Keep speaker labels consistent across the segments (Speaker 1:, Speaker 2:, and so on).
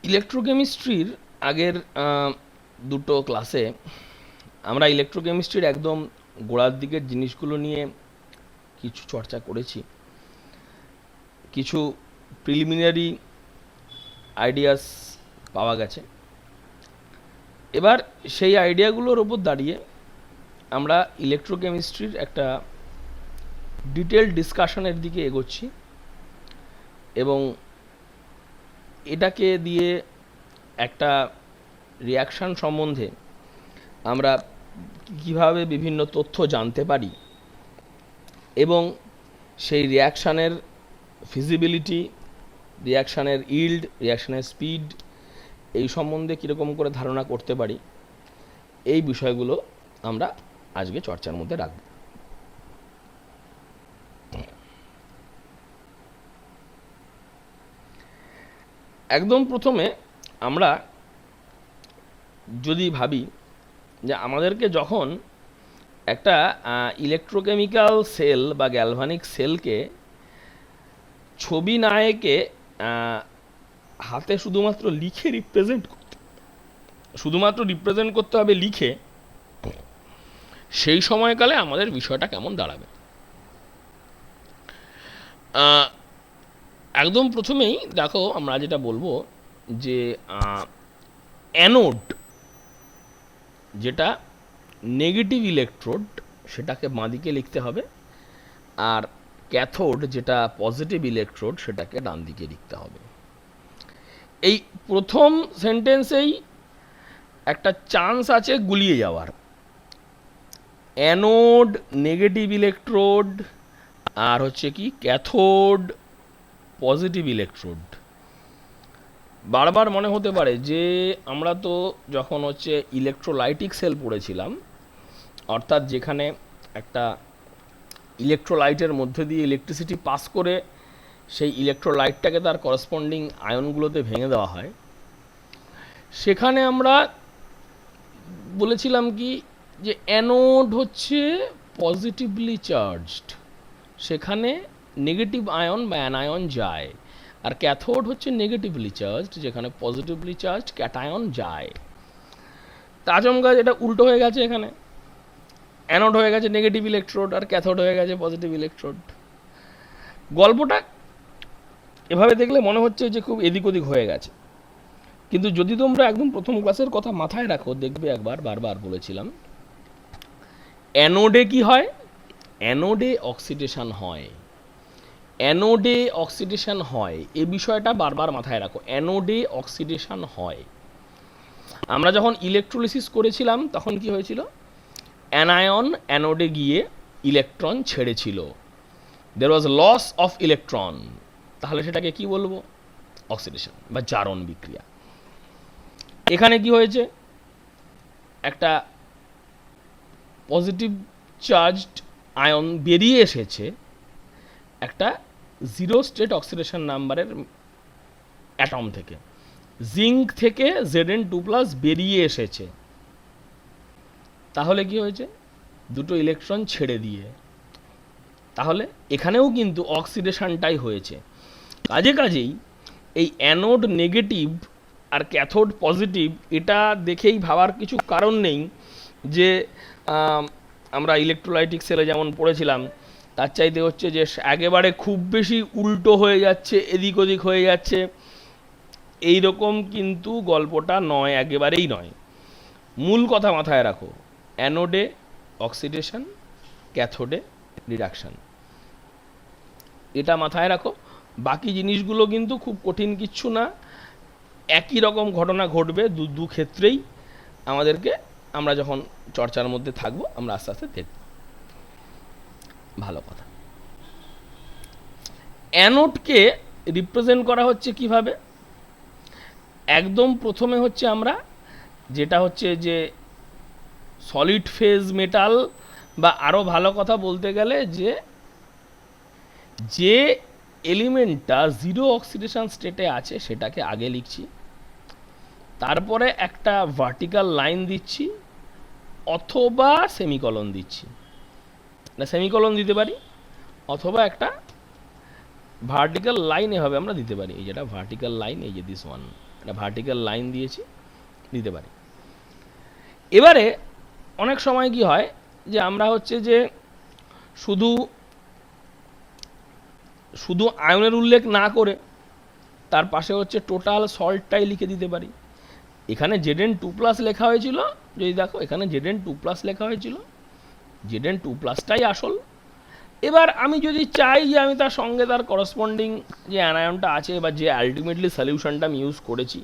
Speaker 1: ইলেকট্রোকেমিস্ট্রির আগের দুটো ক্লাসে আমরা ইলেকট্রোকেমিস্ট্রির একদম গোড়ার দিকের জিনিসগুলো নিয়ে কিছু চর্চা করেছি, কিছু প্রিলিমিনারি আইডিয়াস পাওয়া গেছে। এবার সেই আইডিয়াগুলোর ওপর দাঁড়িয়ে আমরা ইলেকট্রোকেমিস্ট্রির একটা ডিটেলড ডিসকাশনের দিকে এগোচ্ছি এবং এটাকে দিয়ে একটা রিয়াকশান সম্বন্ধে আমরা কিভাবে বিভিন্ন তথ্য জানতে পারি এবং সেই রিয়াকশানের ফিজিবিলিটি, রিয়াকশানের ইল্ড, রিয়াকশানের স্পিড এই সম্বন্ধে কীরকম করে ধারণা করতে পারি, এই বিষয়গুলো আমরা আজকে চর্চার মধ্যে রাখব। একদম প্রথমে আমরা যদি ভাবি যে আমাদেরকে যখন একটা ইলেকট্রোকেমিক্যাল সেল বা গ্যালভানিক সেলকে ছবি না এঁকে হাতে শুধুমাত্র লিখে রিপ্রেজেন্ট করতে হবে লিখে, সেই সময়কালে আমাদের বিষয়টা কেমন দাঁড়াবে। একদম প্রথমেই দেখো আমরা যেটা বলবো যে অ্যানোড যেটা নেগেটিভ ইলেকট্রোড সেটাকে বাঁদিকে লিখতে হবে, আর ক্যাথোড যেটা পজিটিভ ইলেকট্রোড সেটাকে ডান দিকে লিখতে হবে। এই প্রথম সেন্টেন্সেই একটা চান্স আছে গুলিয়ে যাওয়ার। অ্যানোড নেগেটিভ ইলেকট্রোড আর হচ্ছে কি ক্যাথোড পজিটিভ ইলেকট্রোড। বারবার মনে হতে পারে যে আমরা তো যখন হচ্ছে ইলেকট্রোলাইটিক সেল পড়েছিলাম, অর্থাৎ যেখানে একটা ইলেকট্রোলাইটের মধ্যে দিয়ে ইলেকট্রিসিটি পাস করে সেই ইলেকট্রোলাইটটাকে তার করসপন্ডিং আয়নগুলোতে ভেঙে দেওয়া হয়, সেখানে আমরা বলেছিলাম কি যে অ্যানোড হচ্ছে পজিটিভলি চার্জড, সেখানে নেগেটিভ আয়ন বা অ্যানায়ন যায়, আর ক্যাথোড হচ্ছে নেগেটিভলি চার্জড, যেখানে পজিটিভলি চার্জড ক্যাটায়ন যায়। তাজমগাছ এটা উল্টো হয়ে গেছে, এখানে অ্যানোড হয়ে গেছে নেগেটিভ ইলেকট্রোড আর ক্যাথোড হয়ে গেছে পজিটিভ ইলেকট্রোড। গল্পটা এভাবে দেখলে মনে হচ্ছে যে খুব এদিক ওদিক হয়ে গেছে, কিন্তু যদি তোমরা একদম প্রথম ক্লাসের কথা মাথায় রাখো, দেখবে একবার বারবার বলেছিলাম অ্যানোডে কি হয়, অ্যানোডে অক্সিডেশন হয়, অ্যানোডে অক্সিডেশন হয়, এই বিষয়টা বারবার মাথায় রাখো। অ্যানোডে অক্সিডেশন হয়। আমরা যখন ইলেকট্রোলিসিস করেছিলাম তখন কি হয়েছিল, অ্যানায়ন অ্যানোডে গিয়ে ইলেকট্রন ছেড়েছিল, দেয়ার ওয়াজ লস অফ ইলেকট্রন, তাহলে সেটাকে কি বলবো, অক্সিডেশন বা জারণ বিক্রিয়া। এখানে কি হয়েছে, একটা পজিটিভ চার্জড আয়ন বেরিয়ে এসেছে একটা জিরো স্টেট অক্সিডেশন নাম্বারের অ্যাটম থেকে, জিঙ্ক থেকে Zn2+ বেরিয়ে এসেছে, তাহলে কি হয়েছে, দুটো ইলেকট্রন ছেড়ে দিয়ে, তাহলে এখানেও কিন্তু অক্সিডেশনটাই হয়েছে। কাজেই এই অ্যানোড নেগেটিভ আর ক্যাথোড পজিটিভ এটা দেখেই ভাবার কিছু কারণ নেই যে আমরা ইলেকট্রোলাইটিক সেলে যেমন পড়েছিলাম তার চাইতে হচ্ছে যে একেবারে খুব বেশি উল্টো হয়ে যাচ্ছে, এদিক ওদিক হয়ে যাচ্ছে, এই রকম কিন্তু গল্পটা নয়, একেবারেই নয়। মূল কথা মাথায় রাখো, অ্যানোডে অক্সিডেশন, ক্যাথোডে রিডাকশন, এটা মাথায় রাখো। বাকি জিনিসগুলো কিন্তু খুব কঠিন কিচ্ছু না, একই রকম ঘটনা ঘটবে দু ক্ষেত্রেই। আমাদেরকে আমরা যখন চর্চার মধ্যে থাকবো আমরা আস্তে আস্তে দেখব। ভালো কথা। অ্যানোডকে রিপ্রেজেন্ট করা হচ্ছে কিভাবে, একদম প্রথমে হচ্ছে আমরা যেটা হচ্ছে যে সলিড ফেজ মেটাল, বা আরও ভালো কথা বলতে গেলে যে এলিমেন্টটা জিরো অক্সিডেশন স্টেটে আছে সেটাকে আগে লিখছি, তারপরে একটা ভার্টিক্যাল লাইন দিচ্ছি অথবা সেমিকলন দিচ্ছি, না সেমিকলন দিতে পারি অথবা একটা ভার্টিক্যাল লাইন এভাবে আমরা দিতে পারি, এই যেটা ভার্টিক্যাল লাইন, এই যে দিস ওয়ান ভার্টিক্যাল লাইন দিয়েছি, দিতে পারি। এবারে অনেক সময় কি হয় যে আমরা হচ্ছে যে শুধু শুধু আয়নের উল্লেখ না করে তার পাশে হচ্ছে টোটাল সল্টটাই লিখে দিতে পারি। এখানে Zn2+ লেখা হয়েছিল, যদি দেখো এখানে Zn2+ লেখা হয়েছিল, Zn2+টাই আসল। এবার আমি যদি চাই যে আমি তার সঙ্গে তার করসপন্ডিং যে অ্যানায়নটা আছে বা যে আলটিমেটলি সলিউশনটা আমি ইউজ করেছি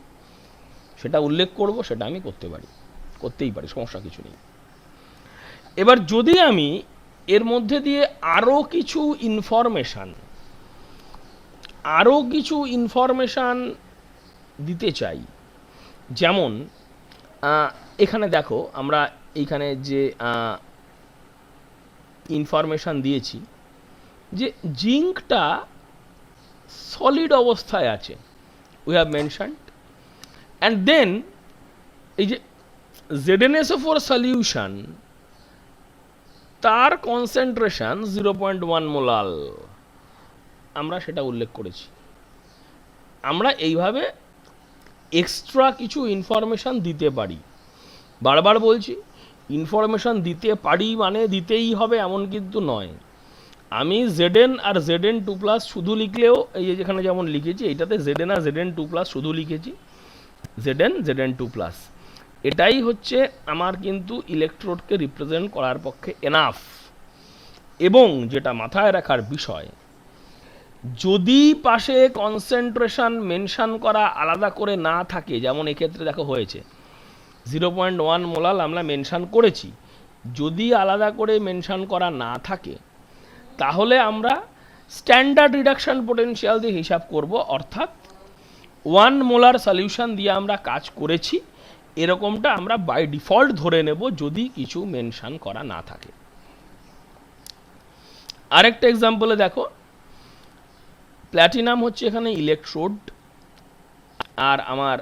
Speaker 1: সেটা উল্লেখ করব, সেটা আমি করতেই পারি, সমস্যা কিছু নেই। এবার যদি আমি এর মধ্যে দিয়ে আরও কিছু ইনফরমেশান দিতে চাই, যেমন এখানে দেখো আমরা এইখানে যে ইনফরমেশান দিয়েছি যে জিঙ্কটা সলিড অবস্থায় আছে, we have mentioned, and then এই যে ZnSO4 সলিউশন তার কনসেন্ট্রেশন 0.1 মোলাল, আমরা সেটা উল্লেখ করেছি। আমরা এইভাবে এক্সট্রা কিছু ইনফরমেশান দিতে পারি। বারবার বলছি, ইনফরমেশান দিতে পারি মানে দিতেই হবে এমন কিন্তু নয়। আমি Zn আর Zn2+ শুধু লিখলেও, এই যেখানে যেমন লিখেছি এইটাতে Zn আর Zn2+ শুধু লিখেছি, Zn2+, এটাই হচ্ছে আমার কিন্তু ইলেকট্রোডকে রিপ্রেজেন্ট করার পক্ষে এনাফ। এবং যেটা মাথায় রাখার বিষয়, যদি পাশে কনসেন্ট্রেশন মেনশন করা আলাদা করে না থাকে, যেমন এক্ষেত্রে দেখো হয়েছে 0.1 মোলাল আমরা মেনশন করেছি, যদি আলাদা করে মেনশন করা না থাকে তাহলে আমরা স্ট্যান্ডার্ড রিডাকশন পোটেনশিয়াল দিয়ে হিসাব করব, অর্থাৎ 1 মোলার সলিউশন দিয়ে আমরা কাজ করেছি এরকমটা আমরা বাই ডিফল্ট ধরে নেব যদি কিছু মেনশন করা না থাকে। আরেকটা এক্সাম্পলে দেখো, প্ল্যাটিনাম হচ্ছে এখানে ইলেকট্রোড, আর আমার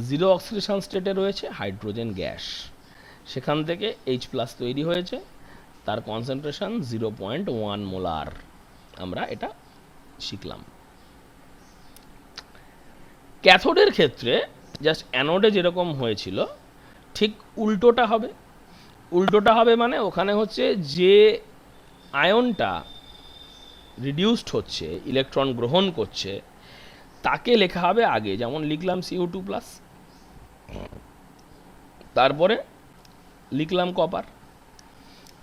Speaker 1: জিরো অক্সিডেশন স্টেটে রয়েছে হাইড্রোজেন গ্যাস, সেখান থেকে H+ তৈরি হয়েছে, তার কনসেন্ট্রেশন 0.1 মোলার, আমরা এটা শিখলাম। ক্যাথোডের ক্ষেত্রে জাস্ট অ্যানোডে যেরকম হয়েছিল ঠিক উল্টোটা হবে মানে ওখানে হচ্ছে যে আয়নটা রিডিউসড হচ্ছে, ইলেকট্রন গ্রহণ করছে, তাকে লেখা হবে আগে, যেমন লিখলাম Cu2+, তারপরে লিখলাম কপার,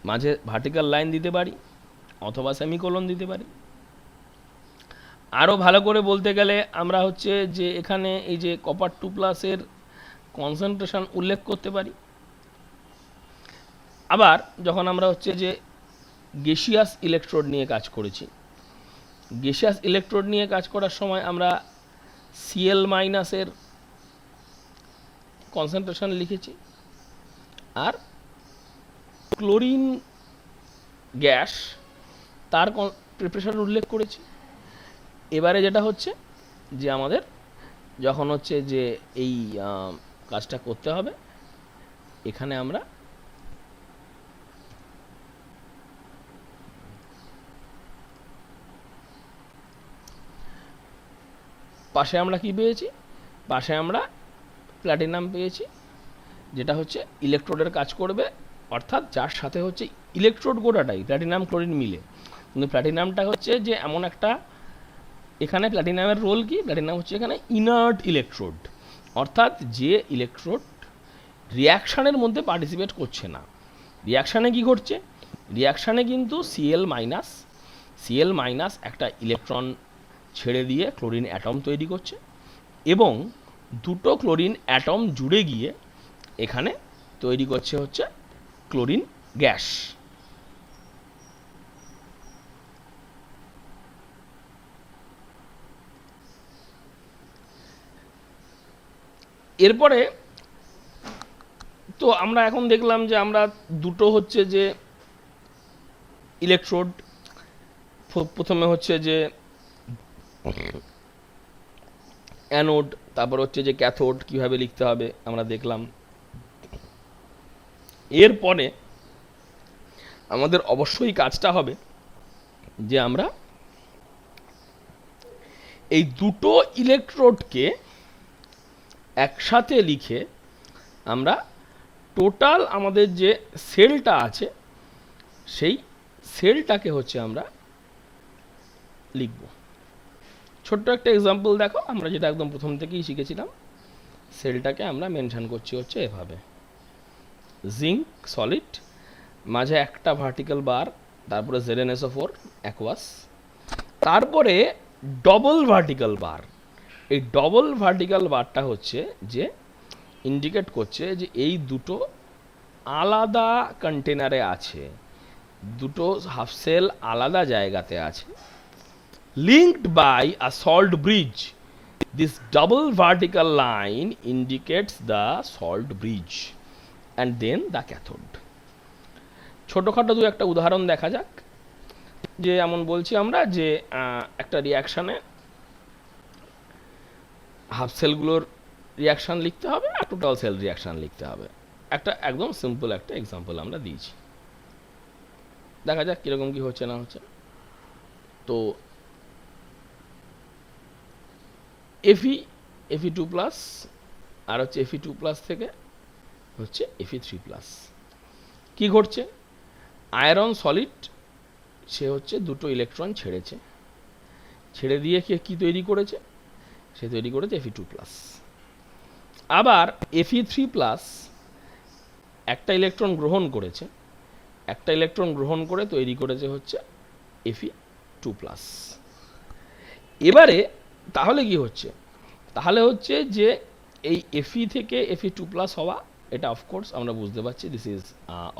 Speaker 1: মাঝে ভার্টিক্যাল লাইন দিতে পারি অথবা সেমিকোলন দিতে পারি। আরও ভালো করে বলতে গেলে আমরা হচ্ছে যে এখানে এই যে কপার 2+ কনসেন্ট্রেশন উল্লেখ করতে পারি। আবার যখন আমরা হচ্ছে যে গ্যাসিয়াস ইলেকট্রোড নিয়ে কাজ করেছি, গ্যাসিয়াস ইলেকট্রোড নিয়ে কাজ করার সময় আমরা Cl- কনসেন্ট্রেশন লিখেছি, আর ক্লোরিন গ্যাস তার প্রিপারেশন উল্লেখ করেছি। এবারে যেটা হচ্ছে যে আমাদের যখন হচ্ছে যে এই কাজটা করতে হবে, এখানে আমরা পাশে আমরা কি পেয়েছি, পাশে আমরা প্ল্যাটিনাম পেয়েছি, যেটা হচ্ছে ইলেকট্রোডের কাজ করবে, অর্থাৎ যার সাথে হচ্ছে ইলেকট্রোড গোটাটাই প্ল্যাটিনাম ক্লোরিন মিলে। কিন্তু প্ল্যাটিনামটা হচ্ছে যে এমন একটা, এখানে প্ল্যাটিনামের রোল কি, প্ল্যাটিনাম হচ্ছে এখানে ইনার্ট ইলেকট্রোড, অর্থাৎ যে ইলেকট্রোড রিয়াকশানের মধ্যে পার্টিসিপেট করছে না। রিয়াকশানে কি ঘটছে, রিয়াকশানে কিন্তু Cl- একটা ইলেকট্রন ছেড়ে দিয়ে ক্লোরিন অ্যাটম তৈরি করছে, এবং দুটো ক্লোরিন অ্যাটম জুড়ে গিয়ে এখানে তৈরি করছে হচ্ছে ক্লোরিন গ্যাস। এরপরে তো আমরা এখন দেখলাম যে আমরা দুটো হচ্ছে যে ইলেকট্রোড, প্রথমে হচ্ছে যে অ্যানোড, তারপর হচ্ছে যে ক্যাথোড কীভাবে লিখতে হবে আমরা দেখলাম। এরপরে আমাদের অবশ্যই কাজটা হবে যে আমরা এই দুটো ইলেকট্রোডকে একসাথে লিখে আমরা টোটাল আমাদের যে সেলটা আছে সেই সেলটাকে হচ্ছে আমরা লিখব। ছোট্ট একটা এক্সাম্পল দেখো, আমরা যেটা একদম প্রথম থেকেই শিখেছিলাম, সেলটাকে আমরা মেনশন করছি হচ্ছে এভাবে, জিঙ্ক সলিড, মাঝে একটা ভার্টিক্যাল বার, তারপরে ZnSO4 অ্যাকোয়াস, তারপরে ডবল ভার্টিক্যাল বার। এই ডবল ভার্টিক্যাল বারটা হচ্ছে যে ইন্ডিকেট করছে যে এই দুটো আলাদা কন্টেনারে আছে, দুটো হাফ সেল আলাদা জায়গাতে আছে, linked by a salt bridge. This double vertical line indicates the salt bridge and then the cathode. ছোটখাটো দু একটা উদাহরণ দেখা যাক। যে এমন বলছি আমরা যে একটা রিয়াকশানে হাফ সেলগুলোর রিয়াকশান লিখতে হবে আর টোটাল সেল রিয়াকশান লিখতে হবে। একটা একদম সিম্পল একটা এক্সাম্পল আমরা দিয়েছি, দেখা যাক কীরকম কী হচ্ছে না হচ্ছে। তো Fe2 প্লাস আর হচ্ছে Fe2 প্লাস থেকে হচ্ছে Fe3 প্লাস। কী ঘটছে, আয়রন সলিড সে হচ্ছে দুটো ইলেকট্রন ছেড়েছে, ছেড়ে দিয়ে কি তৈরি করেছে, সে তৈরি করেছে Fe2 প্লাস। আবার Fe3 প্লাস একটা ইলেকট্রন গ্রহণ করেছে, একটা ইলেকট্রন গ্রহণ করে তৈরি করেছে হচ্ছে Fe2 প্লাস। এবারে তাহলে কি হচ্ছে, তাহলে হচ্ছে যে এই Fe থেকে Fe2 প্লাস হওয়া, এটা অফকোর্স আমরা বুঝতে পারছি দিস ইজ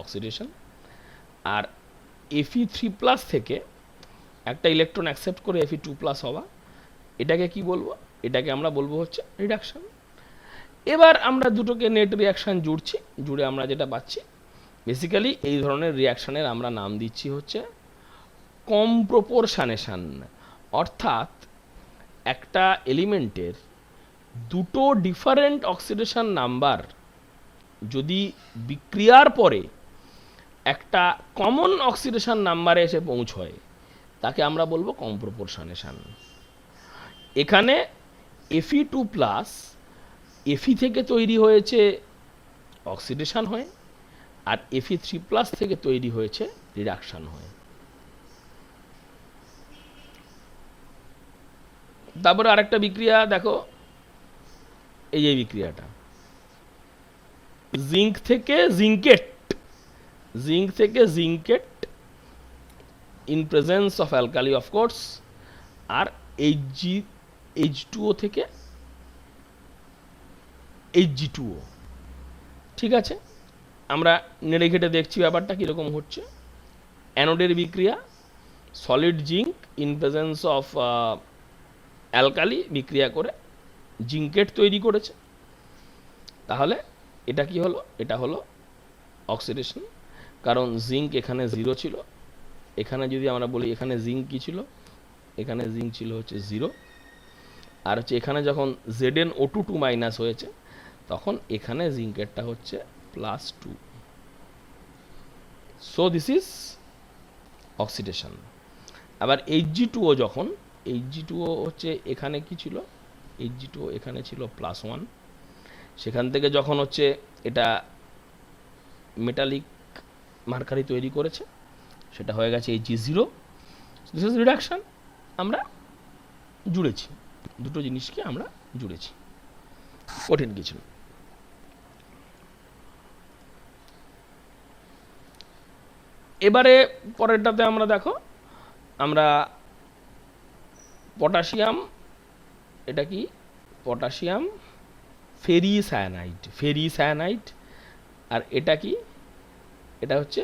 Speaker 1: অক্সিডেশন। আর Fe3 প্লাস থেকে একটা ইলেকট্রন অ্যাকসেপ্ট করে Fe2 প্লাস হওয়া, এটাকে কি বলবো, এটাকে আমরা বলবো হচ্ছে রিডাকশন। এবার আমরা দুটোকে নেট রিয়াকশান জুড়ছি, জুড়ে আমরা যেটা পাচ্ছি বেসিক্যালি এই ধরনের রিয়াকশানের আমরা নাম দিচ্ছি হচ্ছে কম্প্রপোর্শনেশন। অর্থাৎ একটা এলিমেন্টের দুটো ডিফারেন্ট অক্সিডেশন নাম্বার যদি বিক্রিয়ার পরে একটা কমন অক্সিডেশন নাম্বারে এসে পৌঁছয় তাকে আমরা বলবো কম্প্রপোর্শনেশন। এখানে Fe2 প্লাস Fe থেকে তৈরি হয়েছে অক্সিডেশন হয়ে, আর Fe3 প্লাস থেকে তৈরি হয়েছে রিডাকশন হয়ে। তারপরে আরেকটা বিক্রিয়া দেখো, এই যে বিক্রিয়াটা জিঙ্ক থেকে জিঙ্কেট, জিঙ্ক থেকে zincate in presence of alkali of course, আর H2O থেকে Hg2O। ঠিক আছে, আমরা নেড়ে ঘেটে দেখছি ব্যাপারটা কীরকম হচ্ছে। অ্যানোডের বিক্রিয়া, solid zinc in presence of alkali বিক্রিয়া করে জিঙ্কেট তৈরি করেছে। তাহলে এটা কি হলো, এটা হলো অক্সিডেশন, কারণ জিঙ্ক এখানে 0 ছিল। এখানে যদি আমরা বলি এখানে জিঙ্ক কী ছিল, এখানে জিঙ্ক ছিল হচ্ছে 0, আর হচ্ছে এখানে যখন ZnO2 মাইনাস হয়েছে তখন এখানে জিঙ্কেরটা হচ্ছে +2। So this is oxidation. আবার Hg2O যখন, Hg2O হচ্ছে এখানে কি ছিল, Hg2O এখানে ছিল +1, সেখান থেকে যখন হচ্ছে এটা মেটালিক মার্কারি তৈরি করেছে সেটা হয়ে গেছে Hg0। This is reduction. আমরা জুড়েছি দুটো জিনিসকে, আমরা জুড়েছি, কঠিন কিছু। এবারে পরেরটাতে আমরা দেখো, আমরা পটাশিয়াম, এটা কি পটাশিয়াম ফেরিসায়ানাইড, ফেরিসায়ানাইড, আর এটা কি, এটা হচ্ছে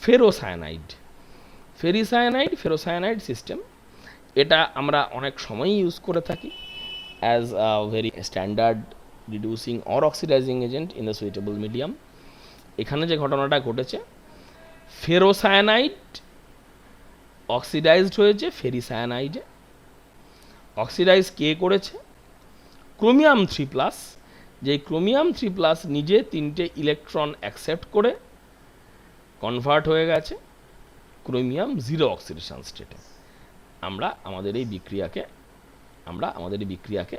Speaker 1: ফেরোসায়ানাইড। ফেরিসায়ানাইড ফেরোসায়ানাইড সিস্টেম, এটা আমরা অনেক সময়ই ইউজ করে থাকি as a very standard reducing or oxidising agent in the suitable medium. এখানে যে ঘটনাটা ঘটেছে, ফেরোসায়ানাইড অক্সিডাইজড হয়েছে ফেরিসায়ানাইডে। অক্সিডাইজ কে করেছে, ক্রোমিয়াম 3+, যে ক্রোমিয়াম 3+ নিজে 3টে ইলেকট্রন অ্যাকসেপ্ট করে কনভার্ট হয়ে গেছে ক্রোমিয়াম 0 অক্সিডেশন স্টেটে। আমাদের এই বিক্রিয়াকে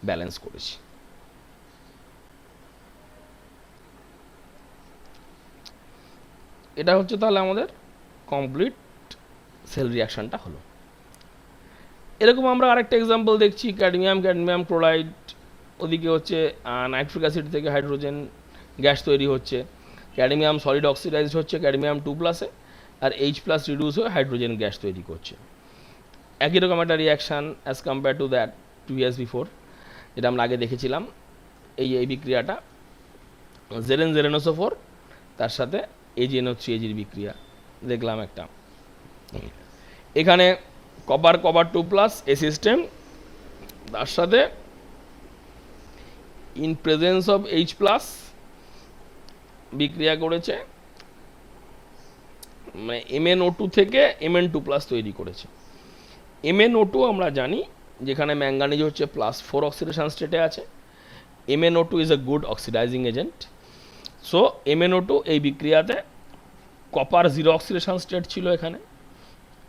Speaker 1: ব্যালেন্স করেছি। এটা হচ্ছে তাহলে আমাদের কমপ্লিট সেল রিয়াকশানটা হলো। এরকম আমরা আরেকটা এক্সাম্পল দেখছি, ক্যাডমিয়াম ক্লোরাইড, ওদিকে হচ্ছে নাইট্রিক অ্যাসিড থেকে হাইড্রোজেন গ্যাস তৈরি হচ্ছে, ক্যাডমিয়াম সলিড অক্সিডাইজড হচ্ছে ক্যাডমিয়াম 2+-এ, আর H+ রিডিউস হয়ে হাইড্রোজেন গ্যাস তৈরি করছে। একই রকম একটা reaction as compare to that 2 years before, যেটা আমরা আগে দেখেছিলাম। এই বিক্রিয়াটা ZnZnSO4 তার সাথে AgNO3 বিক্রিয়া দেখলাম একটা। এখানে কপার 2+ এ সিস্টেম, তার সাথে ইন প্রেজেন্স অফ H+ বিক্রিয়া করেছে, মানে MnO2 থেকে Mn2+ তৈরি করেছে। MnO2 আমরা জানি যেখানে ম্যাঙ্গানিজ হচ্ছে +4 অক্সিডেশন স্টেটে আছে। MnO2 is a good oxidising agent. So MnO2 এই বিক্রিয়াতে কপার 0 অক্সিডেশন স্টেট ছিল,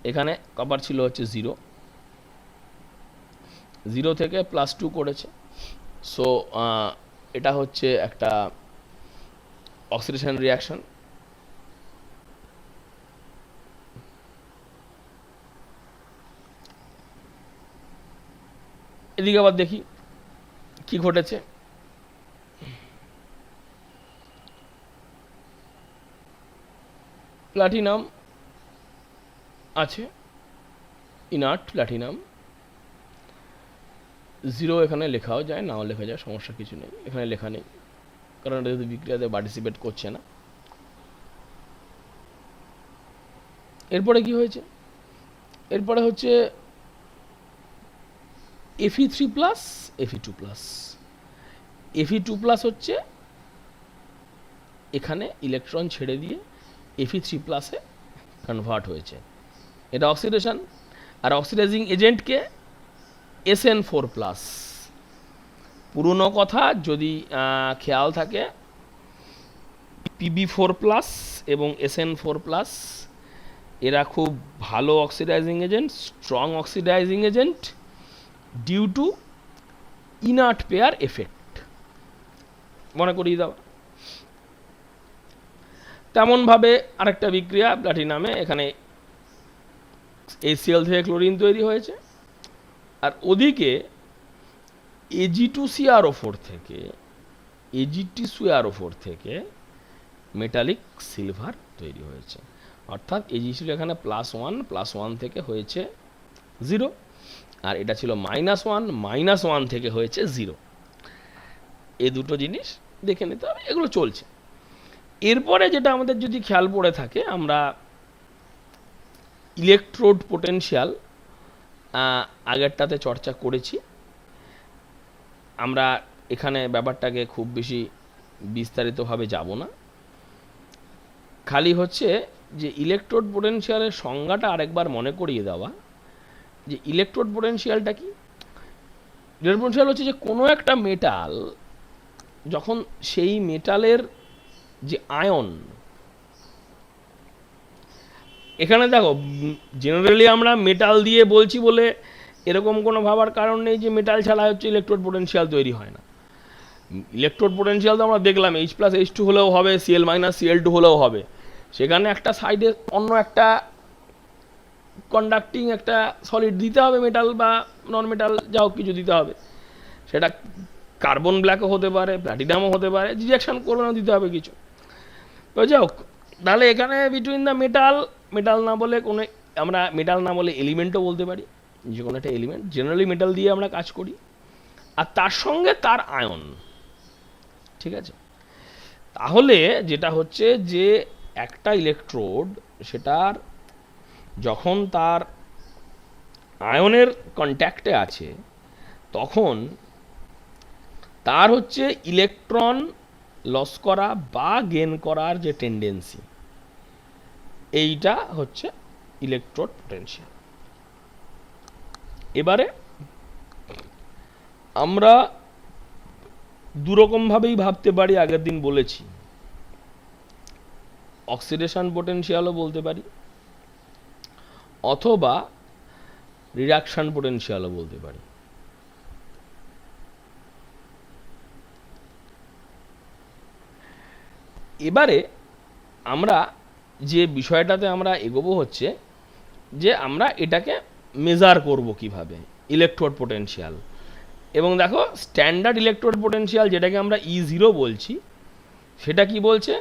Speaker 1: এখানে কপার ছিল হচ্ছে 0 থেকে +2 করেছে। সো এটা হচ্ছে একটা অক্সিডেশন রিয়াকশন। এদিকে আবার দেখি কি ঘটেছে। প্লাটিনাম আছে, ইনার্ট প্লাটিনাম 0 এখানে লেখাও যায়, নাও লেখা যায়, সমস্যা কিছু নেই, এখানে লেখা নেই কারণ এটা যদি বিক্রিয়াতে পার্টিসিপেট করছে না। এরপরে কি হয়েছে? এরপরে হচ্ছে Fe3+, Fe2+। Fe2+ হচ্ছে এখানে ইলেকট্রন ছেড়ে দিয়ে Fe3+-এ কনভার্ট হয়েছে, এটা অক্সিডেশন। আর অক্সিডাইজিং এজেন্টকে SN4+। পুরনো কথা যদি খেয়াল থাকে, Pb4+ এবং SN4+, এরা খুব ভালো oxidising agent, strong oxidising agent due to inert pair effect, মনে করিয়ে দেওয়া। তেমনভাবে আরেকটা বিক্রিয়া প্লাটিনামে, এখানে HCl থেকে ক্লোরিন তৈরি হয়েছে, আর ওদিকে Ag2CrO4 থেকে মেটালিক সিলভার তৈরি হয়েছে। অর্থাৎ Ag ছিল এখানে +1 থেকে হয়েছে 0, আর এটা ছিল -1 থেকে হয়েছে 0। এই দুটো জিনিস দেখে নিতে হবে, এগুলো চলছে। এরপরে যেটা আমাদের যদি খেয়াল পড়ে থাকে, আমরা ইলেকট্রোড পোটেনশিয়াল আগেরটাতে চর্চা করেছি। আমরা এখানে ব্যাপারটাকে খুব বেশি বিস্তারিতভাবে যাব না, খালি হচ্ছে যে ইলেকট্রোড পোটেনশিয়ালের সংজ্ঞাটা আরেকবার মনে করিয়ে দেওয়া, যে ইলেকট্রোড পোটেনশিয়ালটা কি। ইলেকট্রোড পোটেনশিয়াল হচ্ছে যে কোনো একটা মেটাল, যখন সেই মেটালের যে আয়ন, এখানে দেখো জেনারেলি আমরা মেটাল দিয়ে বলছি বলে এরকম কোনো ভাবার কারণ নেই যে মেটাল ছাড়া হচ্ছে ইলেকট্রোড পোটেনশিয়াল তৈরি হয় না। ইলেকট্রোড পোটেনশিয়াল তো আমরা দেখলাম H+H2 হলেও হবে, Cl-Cl2 হলেও হবে। সেখানে একটা সাইডে অন্য একটা কন্ডাক্টিং একটা সলিড দিতে হবে, মেটাল বা নন মেটাল যা হোক কিছু দিতে হবে। সেটা কার্বন ব্ল্যাকও হতে পারে, প্ল্যাটিনামও হতে পারে, রিজেকশন করবে না, দিতে হবে কিছু। তো যাই হোক, তাহলে এখানে বিটুইন দ্য মেটাল না বলে কোনো, আমরা মেটাল না বলে এলিমেন্টও বলতে পারি, যে কোনো একটা এলিমেন্ট। জেনারেলি মেটাল দিয়ে আমরা কাজ করি, আর তার সঙ্গে তার আয়ন, ঠিক আছে। তাহলে যেটা হচ্ছে যে একটা ইলেকট্রোড, সেটার যখন তার আয়নের কন্ট্যাক্টে আছে, তখন তার হচ্ছে ইলেকট্রন লস করা বা গেন করার যে টেন্ডেন্সি, এইটা হচ্ছে ইলেকট্রোড পোটেনশিয়াল। এবারে আমরা দুরকমভাবেই ভাবতে পারি, আগের দিন বলেছি, অক্সিডেশন পোটেনশিয়ালও বলতে পারি, অথবা রিডাকশন পোটেনশিয়ালও বলতে পারি। এবারে আমরা যে বিষয়টাতে আমরা এগোবো হচ্ছে যে আমরা এটাকে মেজার করব কিভাবে, ইলেকট্রোড পোটেনশিয়াল। এবং দেখো স্ট্যান্ডার্ড ইলেকট্রোড পোটেনশিয়াল যেটাকে আমরা E0 বলছি, সেটা কি বলছে,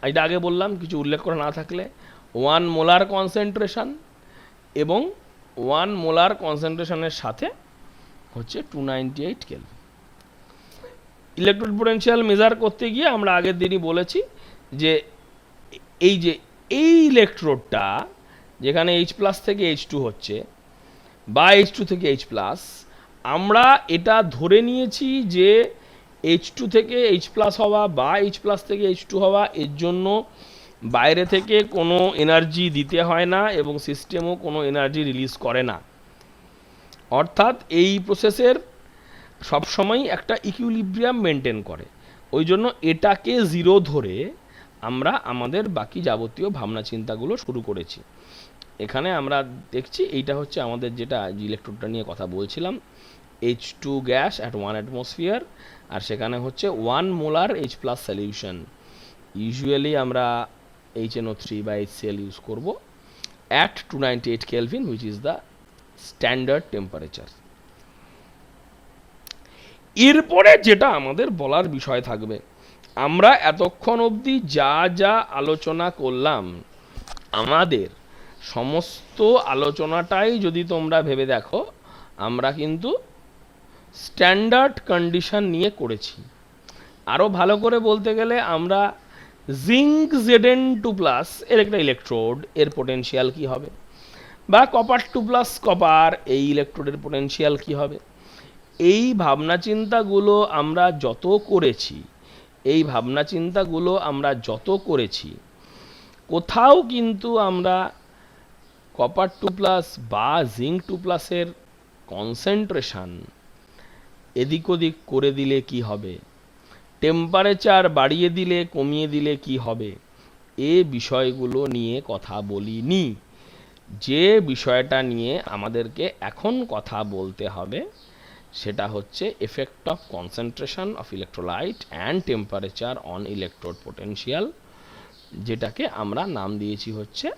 Speaker 1: এটা আগে বললাম, কিছু উল্লেখ করা না থাকলে 1 মোলার কনসেন্ট্রেশন এবং 1 মোলার কনসেন্ট্রেশনের সাথে হচ্ছে 298 কেলভিন। ইলেকট্রোড পোটেনশিয়াল মেজার করতে গিয়ে আমরা আগের দিনই বলেছি যে এই ইলেকট্রোডটা যেখানে H+ থেকে H2 হচ্ছে বা H2 থেকে H+, আমরা এটা ধরে নিয়েছি যে H2 থেকে H+ হওয়া বা H+ থেকে H2 হওয়া এর জন্য বাইরে থেকে কোনো এনার্জি দিতে হয় না এবং সিস্টেমও কোনো এনার্জি রিলিজ করে না। অর্থাৎ এই প্রসেসের সবসময় একটা ইকুইলিব্রিয়াম মেনটেন করে। ওই জন্য এটাকে 0 ধরে আমরা আমাদের বাকি যাবতীয় ভাবনা চিন্তাগুলো শুরু করেছি। এখানে আমরা দেখছি এইটা হচ্ছে আমাদের যেটা ইলেকট্রোডটা নিয়ে কথা বলছিলাম, H2 গ্যাস অ্যাট 1 অ্যাটমসফিয়ার, আর সেখানে হচ্ছে 1 মোলার H+ সলিউশন। ইউজুয়ালি আমরা HNO3 বা HCl ইউজ করব at 298 kelvin, which is the standard temperature. এরপরে যেটা আমাদের বলার বিষয় থাকবে, আমরা এতক্ষণ অবধি যা যা আলোচনা করলাম, আমাদের সমস্ত আলোচনাটাই যদি তোমরা ভেবে দেখো, আমরা কিন্তু স্ট্যান্ডার্ড কন্ডিশন নিয়ে করেছি। আরও ভালো করে বলতে গেলে আমরা জিঙ্ক Zn2+ এর একটা ইলেকট্রোড, এর পোটেনশিয়াল কি হবে, বা কপার 2+ কপার এই ইলেকট্রোডের পোটেনশিয়াল কি হবে, এই ভাবনা চিন্তাগুলো আমরা যত করেছি, কোথাও কিন্তু আমরা কপার 2+ বা জিঙ্ক 2+ এর কনসেন্ট্রেশন এদিক ওদিক করে দিলে কি হবে, টেম্পারেচার বাড়িয়ে দিলে কমিয়ে দিলে কি হবে, এ বিষয়গুলো নিয়ে কথা বলিনি। যে বিষয়টা নিয়ে আমাদেরকে এখন কথা বলতে হবে সেটা হচ্ছে effect of concentration of electrolyte and temperature on electrode potential, যেটাকে আমরা নাম দিয়েছি হচ্ছে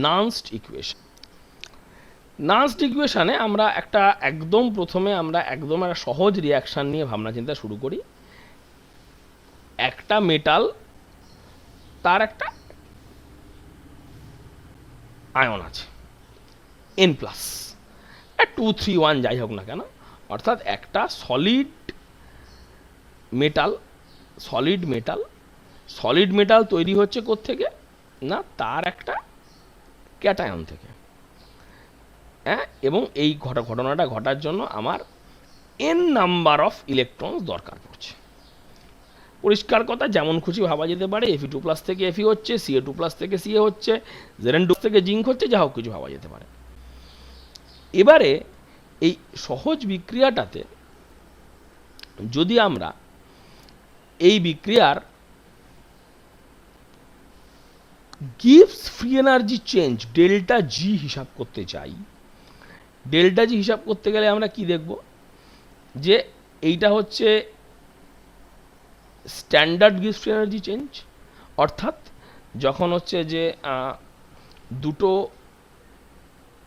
Speaker 1: নান্সড ইকুয়েশন। নান্সড ইকুয়েশনে আমরা প্রথমে একটা সহজ রিয়াকশান নিয়ে ভাবনা চিন্তা শুরু করি। একটা মেটাল, তার একটা আয়ন আছে N+, 2 3 1 যাই হোক না কেন, অর্থাৎ একটা সলিড মেটাল তৈরি হচ্ছে কোত্থেকে না, তার একটা ক্যাটায়ন থেকে। হ্যাঁ, এবং এই ঘটনাটা ঘটার জন্য আমার n নাম্বার অফ ইলেকট্রন দরকার পড়ছে। পরিষ্কার কথা, যেমন খুশি ভাবা যেতে পারে, Fe2+ থেকে Fe হচ্ছে, Ca2+ থেকে Ca হচ্ছে, Zn2 থেকে জিঙ্ক হচ্ছে, যা হোক কিছু ভাবা যেতে পারে। এবারে এই সহজ বিক্রিয়াটাতে যদি আমরা এই বিক্রিয়ার gives free energy change delta জি হিসাব করতে চাই, ডেল্টা জি হিসাব করতে গেলে আমরা কি দেখব, যে এইটা হচ্ছে standard gives free energy change, অর্থাৎ যখন হচ্ছে যে দুটো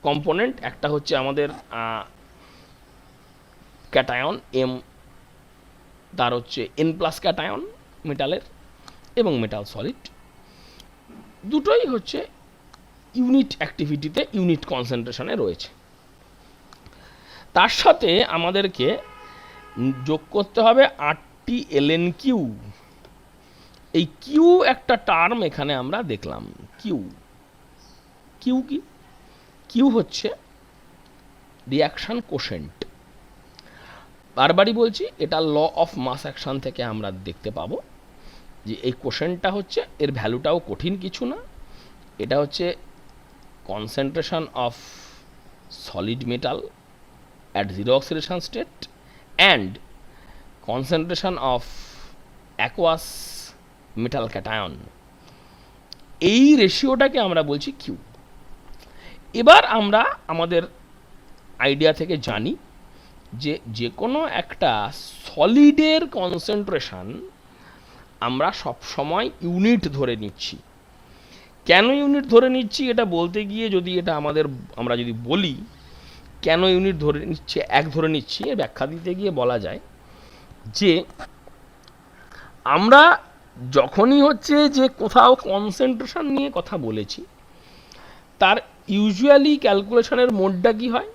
Speaker 1: কম্পোনেন্ট, একটা হচ্ছে আমাদের ক্যাটায়ন M, তার হচ্ছে N+ ক্যাটায়ন মেটালের, এবং মেটাল সলিড, দুটোই হচ্ছে ইউনিট অ্যাক্টিভিটিতে ইউনিট কনসেন্ট্রেশনে রয়েছে। তার সাথে আমাদেরকে যোগ করতে হবে 8টি ln3। এই কিউ একটা টার্ম এখানে আমরা দেখলাম, কিউ কি, কিউ হচ্ছে রিয়াকশন কোশেন্ট। বারবারই বলছি, এটা ল অফ মাস অ্যাকশন থেকে আমরা দেখতে পাবো যে এই কোশেন্টটা হচ্ছে, এর ভ্যালুটাও কঠিন কিছু না, এটা হচ্ছে concentration of solid metal at 0 oxidation state and concentration of aqueous metal cation. এই রেশিওটাকে আমরা বলছি কিউ। এবার আমরা আমাদের আইডিয়া থেকে জানি যে কোনো একটা সলিডের কনসেন্ট্রেশন আমরা সব সময় ইউনিট ধরে নিচ্ছি। কেন ইউনিট ধরে নিচ্ছি এটা বলতে গিয়ে যদি এটা আমরা যদি বলি কেন ইউনিট ধরে নিচ্ছে ধরে নিচ্ছি এর ব্যাখ্যা দিতে গিয়ে বলা যায় যে আমরা যখনই হচ্ছে যে কোথাও কনসেন্ট্রেশন নিয়ে কথা বলেছি তার ইউজুয়ালি ক্যালকুলেশনের মোডটা কি হয়,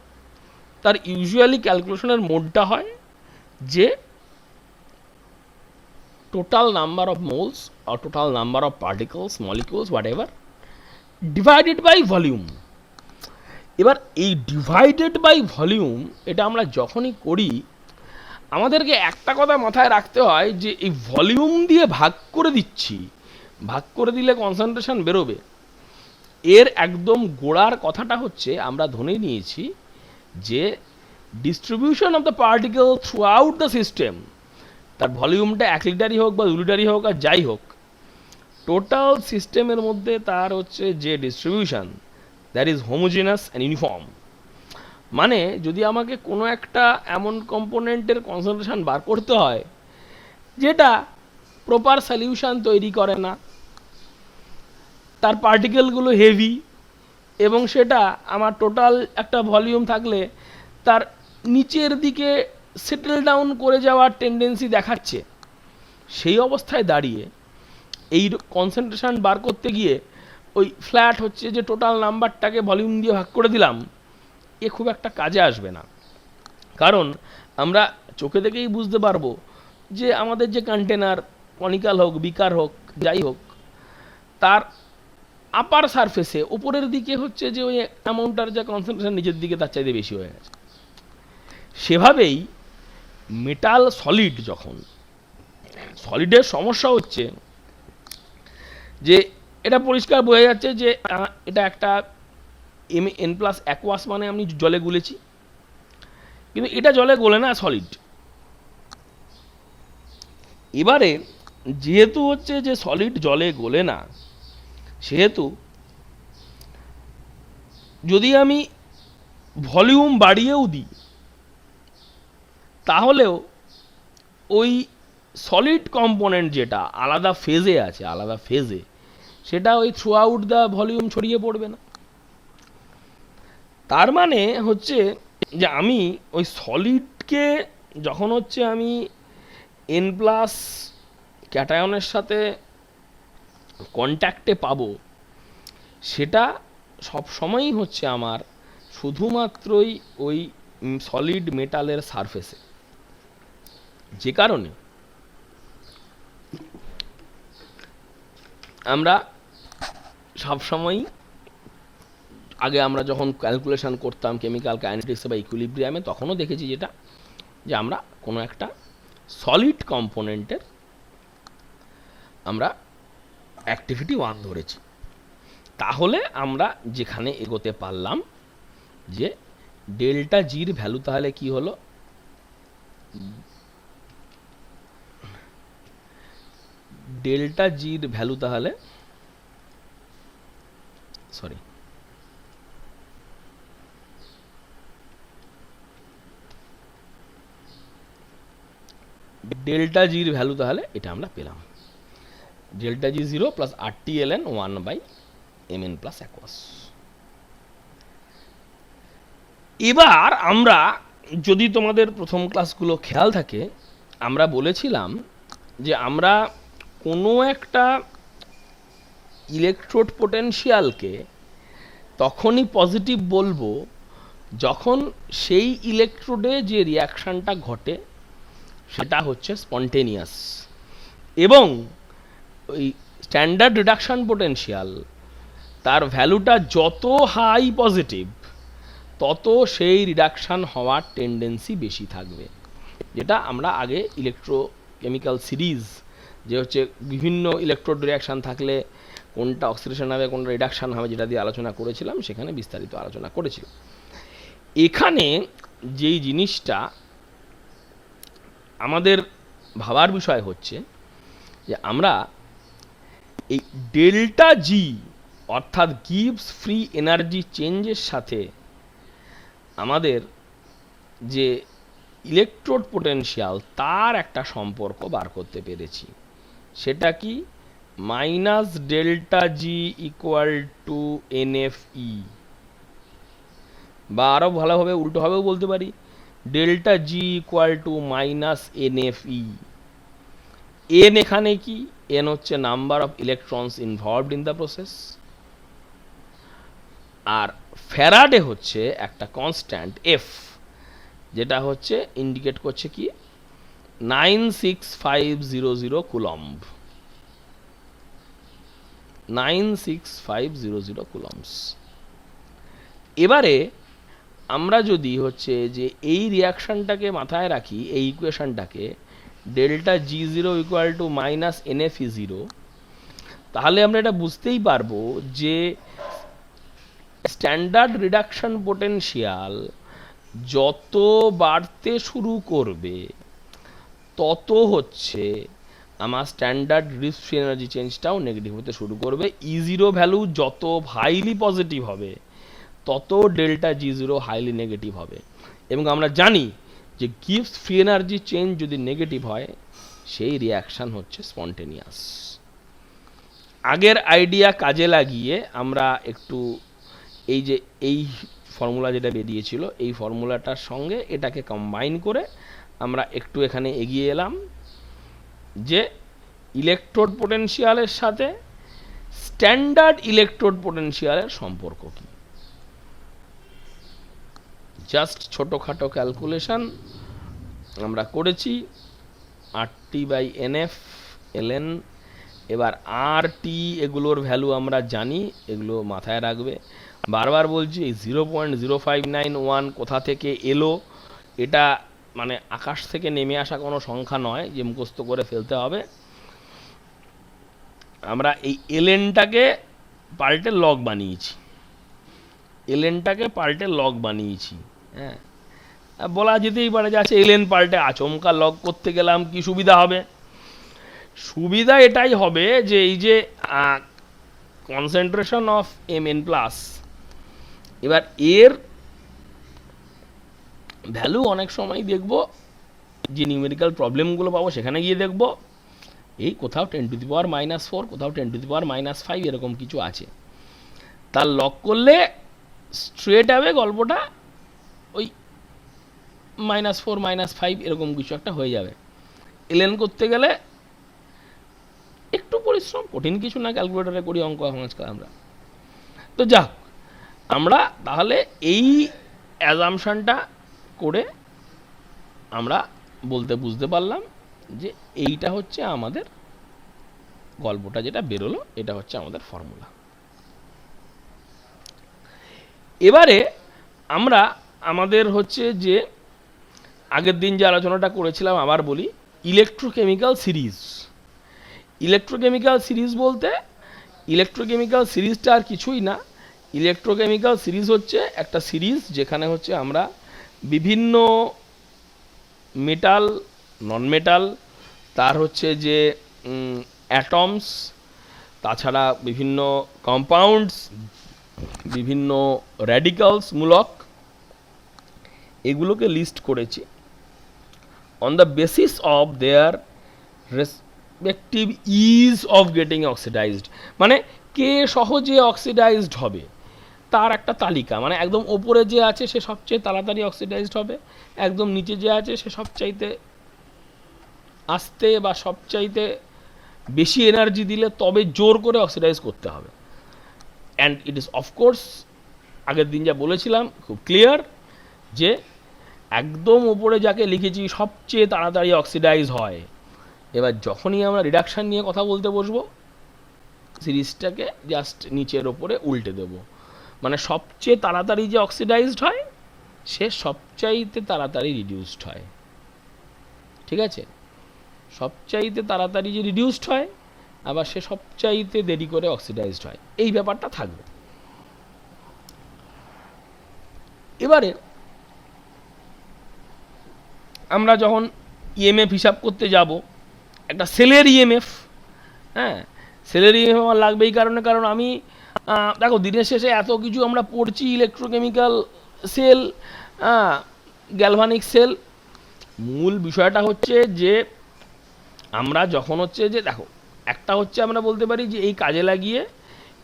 Speaker 1: তার ইউজুয়ালি ক্যালকুলেশনের মোডটা হয় যে total number of moles or total number of particles, molecules, whatever, divided by volume. এবার এই ডিভাইডেড বাই ভলিউম এটা আমরা যখনই করি আমাদেরকে একটা কথা মাথায় রাখতে হয় যে এই ভলিউম দিয়ে ভাগ করে দিচ্ছি, ভাগ করে দিলে কনসেন্ট্রেশন বেরোবে। এর একদম গোড়ার কথাটা হচ্ছে আমরা ধরে নিয়েছি যে distribution of the particle through out the system, তার ভলিউমটা 1 লিটারই হোক বা 2 লিটারই হোক আর যাই হোক, টোটাল সিস্টেমের মধ্যে তার হচ্ছে যে distribution that is homogeneous and uniform. মানে যদি আমাকে কোনো একটা এমন কম্পোনেন্টের কনসেন্ট্রেশন বার করতে হয় যেটা প্রপার সলিউশন তৈরি করে না, তার পার্টিকেলগুলো হেভি এবং সেটা আমার টোটাল একটা ভলিউম থাকলে তার নিচের দিকে সেটেল ডাউন করে যাওয়ার টেন্ডেন্সি দেখাচ্ছে, সেই অবস্থায় দাঁড়িয়ে এই কনসেন্ট্রেশন বার করতে গিয়ে ওই ফ্ল্যাট হচ্ছে যে টোটাল নাম্বারটাকে ভলিউম দিয়ে ভাগ করে দিলাম, এ খুব একটা কাজে আসবে না। কারণ আমরা চোখে দেখেই বুঝতে পারবো যে আমাদের যে কন্টেনার কনিক্যাল হোক বিকার হোক যাই হোক তার আপার সারফেসে উপরের দিকে হচ্ছে যে ওই অ্যামাউন্টটার যা কনসেন্ট্রেশন নিচের দিকে তার চাইতে বেশি হয়ে গেছে। সেভাবেই মেটাল সলিড, যখন সলিডের সমস্যা হচ্ছে যে এটা পরিষ্কার বোঝা যাচ্ছে যে এটা একটা Mn+ অ্যাকোয়াস, মানে আমি জলে গুলেছি, কিন্তু এটা জলে গলে না, সলিড। এবারে যেহেতু হচ্ছে যে সলিড জলে গলে না, সেহেতু যদি আমি ভলিউম বাড়িয়েও দিই তাহলেও ওই সলিড কম্পোনেন্ট যেটা আলাদা ফেজে আছে, আলাদা ফেজে, সেটা ওই থ্রু আউট দ্য ভলিউম ছড়িয়ে পড়বে না। তার মানে হচ্ছে যে আমি ওই সলিডকে যখন হচ্ছে আমি N+ ক্যাটায়নের সাথে কন্ট্যাক্টে পাবো, সেটা সব সময়ই হচ্ছে আমার শুধুমাত্রই ওই সলিড মেটালের সারফেসে। যে কারণে আমরা সবসময়ই আগে আমরা যখন ক্যালকুলেশন করতাম কেমিক্যাল কাইনেটিক্সে বা ইকুইলিব্রিয়ামে, তখনও দেখেছি যেটা যে আমরা কোনো একটা সলিড কম্পোনেন্টের আমরা অ্যাক্টিভিটি 1 ধরেছি, তাহলে আমরা যেখানে এগোতে পারলাম যে ডেল্টা জির ভ্যালু তাহলে কি হলো, ডেল্টা জির ভ্যালু তাহলে সরি ডেল্টা জির ভ্যালু তাহলে এটা আমরা পেলাম, ডেল্টা জি 0 প্লাস RT/ln 1/Mn+ অ্যাকোয়াস। এবার আমরা যদি তোমাদের প্রথম ক্লাসগুলো খেয়াল থাকে, আমরা বলেছিলাম যে আমরা কোনো একটা ইলেকট্রোড পোটেনশিয়ালকে তখনই পজিটিভ বলবো যখন সেই ইলেকট্রোডে যে রিয়াকশানটা ঘটে সেটা হচ্ছে স্পন্টেনিয়াস, এবং ওই স্ট্যান্ডার্ড রিডাকশান পোটেনশিয়াল তার ভ্যালুটা যত হাই পজিটিভ তত সেই রিডাকশান হওয়ার টেন্ডেন্সি বেশি থাকবে, যেটা আমরা আগে ইলেকট্রোকেমিক্যাল সিরিজ যে হচ্ছে বিভিন্ন ইলেকট্রোড রিয়াকশান থাকলে কোনটা অক্সিডেশন হবে কোনটা রিডাকশান হবে যেটা দিয়ে আলোচনা করেছিলাম, সেখানে বিস্তারিত আলোচনা করেছিলাম। এখানে যেই জিনিসটা আমাদের ভাবার বিষয় হচ্ছে যে আমরা এই ডেল্টা জি অর্থাৎ গিভস ফ্রি এনার্জি চেঞ্জের সাথে আমাদের যে ইলেকট্রোড পোটেনশিয়াল তার একটা সম্পর্ক বার করতে পেরেছি। সেটা কি minus delta G equal to nFE, বা আরও ভালোভাবে উল্টোভাবেও বলতে পারি delta G equal to minus nFE. N এখানে কি? এন হচ্ছে number of electrons involved in the process, আর ফ্যারাডে হচ্ছে একটা কনস্ট্যান্ট এফ, যেটা হচ্ছে ইন্ডিকেট করছে কি 96500 কুলম্ব, 96500 কুলম্বস। এবারে আমরা যদি হচ্ছে যে এই রিয়াকশানটাকে মাথায় রাখি, এই ইকুয়েশনটাকে delta G zero equal to minus nFE zero, তাহলে আমরা এটা বুঝতেই পারবো যে স্ট্যান্ডার্ড রিডাকশন পোটেনশিয়াল যত বাড়তে শুরু করবে তত হচ্ছে আমার স্ট্যান্ডার্ড রিস্ক ফ্রি এনার্জি চেঞ্জটাও নেগেটিভ হতে শুরু করবে। ই জিরো ভ্যালু যত হাইলি পজিটিভ হবে তত delta G zero highly negative হবে, এবং আমরা জানি যে গিভস ফ্রি এনার্জি চেঞ্জ যদি নেগেটিভ হয় সেই রিয়াকশান হচ্ছে স্পন্টেনিয়াস। আগের আইডিয়া কাজে লাগিয়ে আমরা একটু এই যে এই ফর্মুলা যেটা বেরিয়েছিল এই ফর্মুলাটার সঙ্গে এটাকে কম্বাইন করে আমরা একটু এখানে এগিয়ে এলাম যে ইলেকট্রোড পোটেনশিয়ালের সাথে স্ট্যান্ডার্ড ইলেকট্রোড পোটেনশিয়ালের সম্পর্ক কী। জাস্ট ছোটোখাটো ক্যালকুলেশন আমরা করেছি, আরটি বাই এনএফ এলএন। এবার আর টি এগুলোর ভ্যালু আমরা জানি, এগুলো মাথায় রাখবে। বারবার বলছি এই 0.0591 কোথা থেকে এলো, এটা মানে আকাশ থেকে নেমে আসা কোনো সংখ্যা নয় যে মুখস্থ করে ফেলতে হবে। আমরা এই এলএনটাকে পাল্টে লগ বানিয়েছি, এলএনটাকে পাল্টে লগ বানিয়েছি। হ্যাঁ, বলা যেতেই পারে যে আছে এলএন পাল্টে আচমকা লগ করতে গেলাম কি সুবিধা হবে? সুবিধা এটাই হবে যে এই যে concentration of M N plus, এবার এর ভ্যালু অনেক সময় দেখব যে নিউমেরিক্যাল প্রবলেমগুলো পাবো সেখানে গিয়ে দেখব এই কোথাও 10⁻⁻⁴, কোথাও 10⁻⁵ এরকম কিছু আছে। তার লক করলে স্ট্রেট হবে গল্পটা ওই -4 -5 এরকম কিছু একটা হয়ে যাবে। এলএন করতে গেলে একটু পরিশ্রম, কঠিন কিছু না, ক্যালকুলেটরে করি অঙ্ক আজকাল আমরা। তো যাক, আমরা তাহলে এই অ্যাজামশনটা করে আমরা বুঝতে পারলাম যে এইটা হচ্ছে আমাদের গল্পটা যেটা বেরোলো, এটা হচ্ছে আমাদের ফর্মুলা। এবারে আমরা আমাদের হচ্ছে যে আগের দিন যে আলোচনাটা করেছিলাম আবার বলি, ইলেকট্রোকেমিক্যাল সিরিজ। ইলেকট্রোকেমিক্যাল সিরিজ বলতে ইলেকট্রোকেমিক্যাল সিরিজটা আর কিছুই না, ইলেকট্রোকেমিক্যাল সিরিজ হচ্ছে একটা সিরিজ যেখানে হচ্ছে আমরা বিভিন্ন মেটাল, নন মেটাল, তার হচ্ছে যে অ্যাটমস, তাছাড়া বিভিন্ন কম্পাউন্ডস, বিভিন্ন র্যাডিক্যালস মূলক, এগুলোকে লিস্ট করেছি on the basis of their respective is of getting oxidised, মানে কে সহজে অক্সিডাইজড হবে তার একটা তালিকা। মানে একদম ওপরে যে আছে সে সবচেয়ে তাড়াতাড়ি অক্সিডাইজড হবে, একদম নিচে যে আছে সে সবচাইতে আস্তে বা সবচাইতে বেশি এনার্জি দিলে তবে জোর করে অক্সিডাইজ করতে হবে। অ্যান্ড ইট ইজ অফকোর্স আগের দিন যা বলেছিলাম খুব ক্লিয়ার যে একদম ওপরে যাকে লিখেছি সবচেয়ে তাড়াতাড়ি অক্সিডাইজ হয়। এবার যখনই আমরা রিডাকশান নিয়ে কথা বলতে বসবো সিরিজটাকে জাস্ট নিচের ওপরে উল্টে দেব, মানে সবচেয়ে তাড়াতাড়ি যে অক্সিডাইজড হয় সে সবচাইতে তাড়াতাড়ি রিডিউসড হয়। ঠিক আছে, সবচাইতে তাড়াতাড়ি যে রিডিউসড হয় আবার সে সবচাইতে দেরি করে অক্সিডাইজড হয়, এই ব্যাপারটা থাকবে। এবারে আমরা যখন ইএমএফ হিসাব করতে যাব, একটা সেলের ইএমএফ, হ্যাঁ সেলের ইএমএফ আমার লাগবে এই কারণে, কারণ আমি দেখো দিনের শেষে এত কিছু আমরা পড়ছি, ইলেকট্রোকেমিক্যাল সেল, গ্যালভানিক সেল, মূল বিষয়টা হচ্ছে যে আমরা যখন হচ্ছে যে দেখো একটা হচ্ছে আমরা বলতে পারি যে এই কাজে লাগিয়ে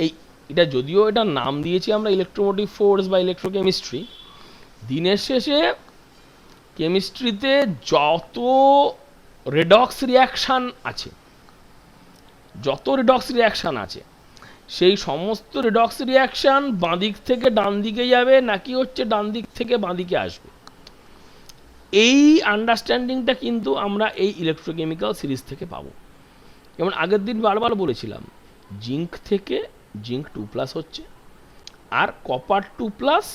Speaker 1: এই, এটা যদিও এটা নাম দিয়েছি আমরা ইলেকট্রোমোটিভ ফোর্স বা ইলেকট্রোকেমিস্ট্রি, দিনের শেষে কেমিস্ট্রিতে যত রেডক্স রিয়াকশান আছে, সেই সমস্ত রেডক্স রিয়াকশান বাঁ দিক থেকে ডান দিকে যাবে নাকি হচ্ছে ডান দিক থেকে বাঁ দিকে আসবে, এই আন্ডারস্ট্যান্ডিংটা কিন্তু আমরা এই ইলেকট্রোকেমিক্যাল সিরিজ থেকে পাবো। যেমন আগের দিন বারবার বলেছিলাম, জিঙ্ক থেকে জিঙ্ক 2+ হচ্ছে, আর কপার 2+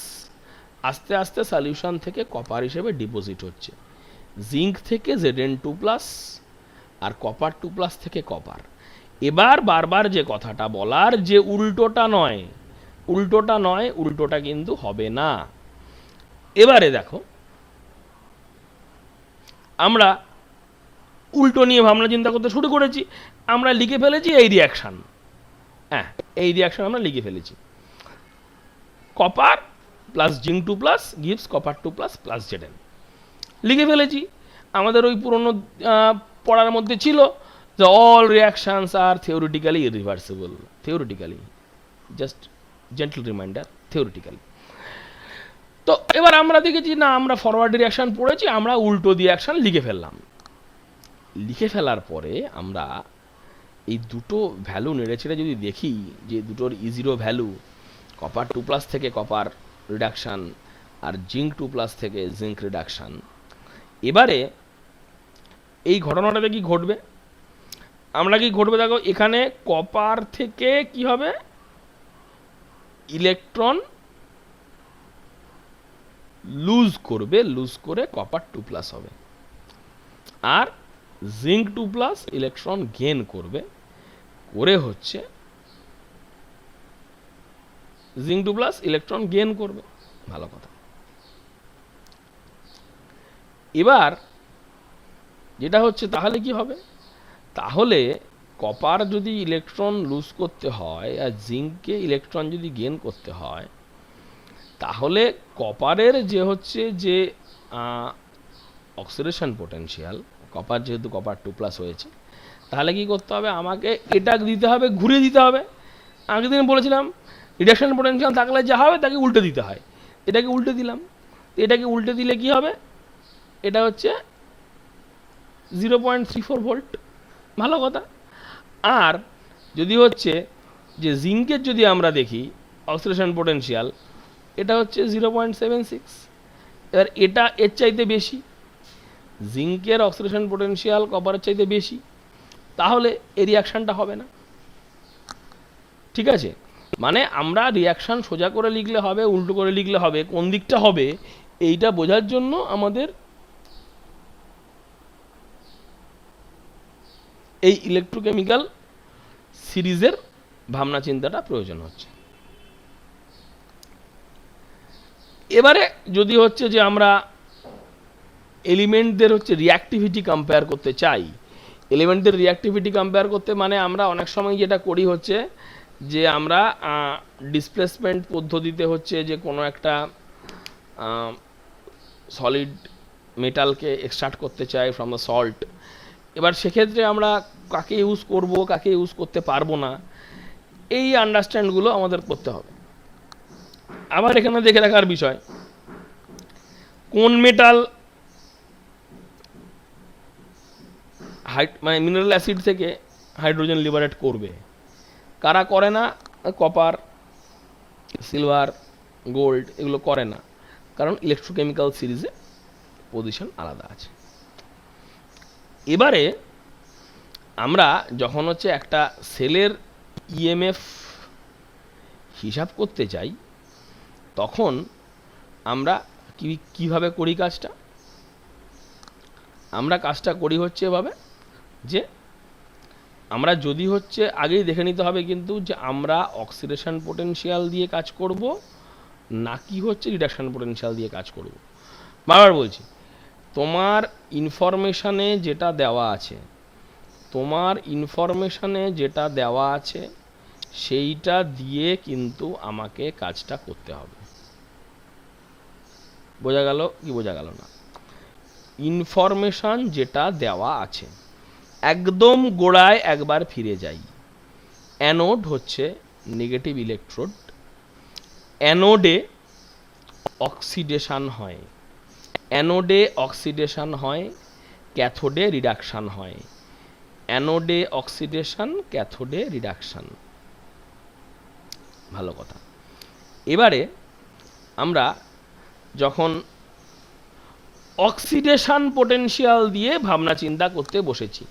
Speaker 1: আস্তে আস্তে সলিউশন থেকে কপার হিসেবে ডিপোজিট হচ্ছে, জিঙ্ক থেকে Zn2+, আর কপার 2+ থেকে কপার। এবার বারবার যে কথাটা বলার, যে উল্টোটা নয়, উল্টোটা কিন্তু হবে না। এবারে দেখো, আমরা উল্টো নিয়ে ভাবনা চিন্তা করতে শুরু করেছি, আমরা লিখে ফেলেছি এই রিয়াকশান, হ্যাঁ এই রিয়াকশান আমরা লিখে ফেলেছি, copper plus zinc 2+ gives copper 2+ plus Zn লিখে ফেলেছি। আমাদের ওই পুরনো পড়ার মধ্যে ছিল যে all reactions are theoretically irreversible, theoretically, just gentle reminder, theoretically. তো এবার আমরা দেখেছি না, আমরা ফরওয়ার্ড রিয়াকশান পড়েছি, আমরা উল্টো রিয়াকশান লিখে ফেললাম। লিখে ফেলার পরে আমরা এই দুটো ভ্যালু নেড়ে ছেড়ে যদি দেখি যে দুটোর E0 ভ্যালু, কপার 2+ থেকে কপার রিডাকশান আর জিঙ্ক 2+ থেকে জিঙ্ক রিডাকশান, এবারে এই ঘটনাটাতে কি ঘটবে, দেখো এখানে কপার থেকে কি হবে, ইলেকট্রন লুজ করে কপার 2+ হবে, আর জিঙ্ক 2+ ইলেকট্রন গেইন করে হচ্ছে জিঙ্ক 2+ ইলেকট্রন গেইন করবে, ভালো কথা। এবার যেটা হচ্ছে, তাহলে কি হবে, তাহলে কপার যদি ইলেকট্রন লুজ করতে হয় আর জিঙ্ককে ইলেকট্রন যদি গেইন করতে হয়, তাহলে কপারের যে হচ্ছে যে অক্সিডেশন পোটেনশিয়াল, কপার যেহেতু কপার 2+ হয়েছে, তাহলে কি করতে হবে, আমাকে এটা দিতে হবে, ঘুরে দিতে হবে। আগের দিন বলেছিলাম রিডাকশন পোটেনশিয়াল থাকলে যা হবে তাকে উল্টে দিতে হয়, এটাকে উল্টে দিলাম। এটাকে উল্টে দিলে কি হবে, এটা হচ্ছে 0.34 ভোল্ট, ভালো কথা। আর যদি হচ্ছে যে জিঙ্কের যদি আমরা দেখি অক্সিডেশন পোটেনশিয়াল, এটা হচ্ছে 0.76, এবার এটা এর চাইতে বেশি, জিঙ্কের অক্সিডেশন পোটেনশিয়াল কপারের চাইতে বেশি, তাহলে এই রিয়াকশানটা হবে না, ঠিক আছে। মানে আমরা রিয়াকশান সোজা করে লিখলে হবে, উল্টো করে লিখলে হবে, কোন দিকটা হবে এইটা বোঝার জন্য আমাদের এই ইলেকট্রোকেমিক্যাল সিরিজের ভাবনা চিন্তাটা প্রয়োজন হচ্ছে। এবারে যদি হচ্ছে যে আমরা এলিমেন্টদের হচ্ছে রিঅ্যাক্টিভিটি কম্পেয়ার করতে চাই, এলিমেন্টদের রিঅ্যাক্টিভিটি কম্পেয়ার করতে মানে আমরা অনেক সময় যেটা করি হচ্ছে যে আমরা ডিসপ্লেসমেন্ট পদ্ধতিতে হচ্ছে যে কোনো একটা সলিড মেটালকে এক্সট্রাক্ট করতে চাই ফ্রম দ্য সল্ট। এবার সেক্ষেত্রে আমরা কাকে ইউজ করব, কাকে ইউজ করতে পারবো না, এই আন্ডারস্ট্যান্ডগুলো আমাদের করতে হবে। আবার এখানে দেখে রাখার বিষয়, কোন মেটাল মানে মিনারেল অ্যাসিড থেকে হাইড্রোজেন লিবারেট করবে, কারা করে না, কপার, সিলভার, গোল্ড এগুলো করে না, কারণ ইলেকট্রোকেমিক্যাল সিরিজে পজিশন আলাদা আছে। এবারে আমরা যখন হচ্ছে একটা সেলের ইএমএফ হিসাব করতে চাই, তখন আমরা কিভাবে করি কাজটা, আমরা কাজটা করি হচ্ছে এভাবে যে আমরা যদি হচ্ছে আগেই দেখে নিতে হবে কিন্তু যে আমরা অক্সিডেশন পোটেনশিয়াল দিয়ে কাজ করব নাকি হচ্ছে রিডাকশন পোটেনশিয়াল দিয়ে কাজ করব। বারবার বলছি, তোমার ইনফরমেশানে যেটা দেওয়া আছে সেইটা দিয়ে কিন্তু আমাকে কাজটা করতে হবে। বোঝা গেল কি বোঝা গেল না? ইনফরমেশান যেটা দেওয়া আছে, একদম গোড়ায় একবার ফিরে যাই। অ্যানোড হচ্ছে নেগেটিভ ইলেকট্রোড, অ্যানোডে অক্সিডেশন হয়, অ্যানোডে অক্সিডেশন হয়, ক্যাথোডে রিডাকশান হয়। অ্যানোডে অক্সিডেশন, ক্যাথোডে রিডাকশান। ভালো কথা। এবারে আমরা যখন অক্সিডেশন পোটেনশিয়াল দিয়ে ভাবনা চিন্তা করতে বসেছি,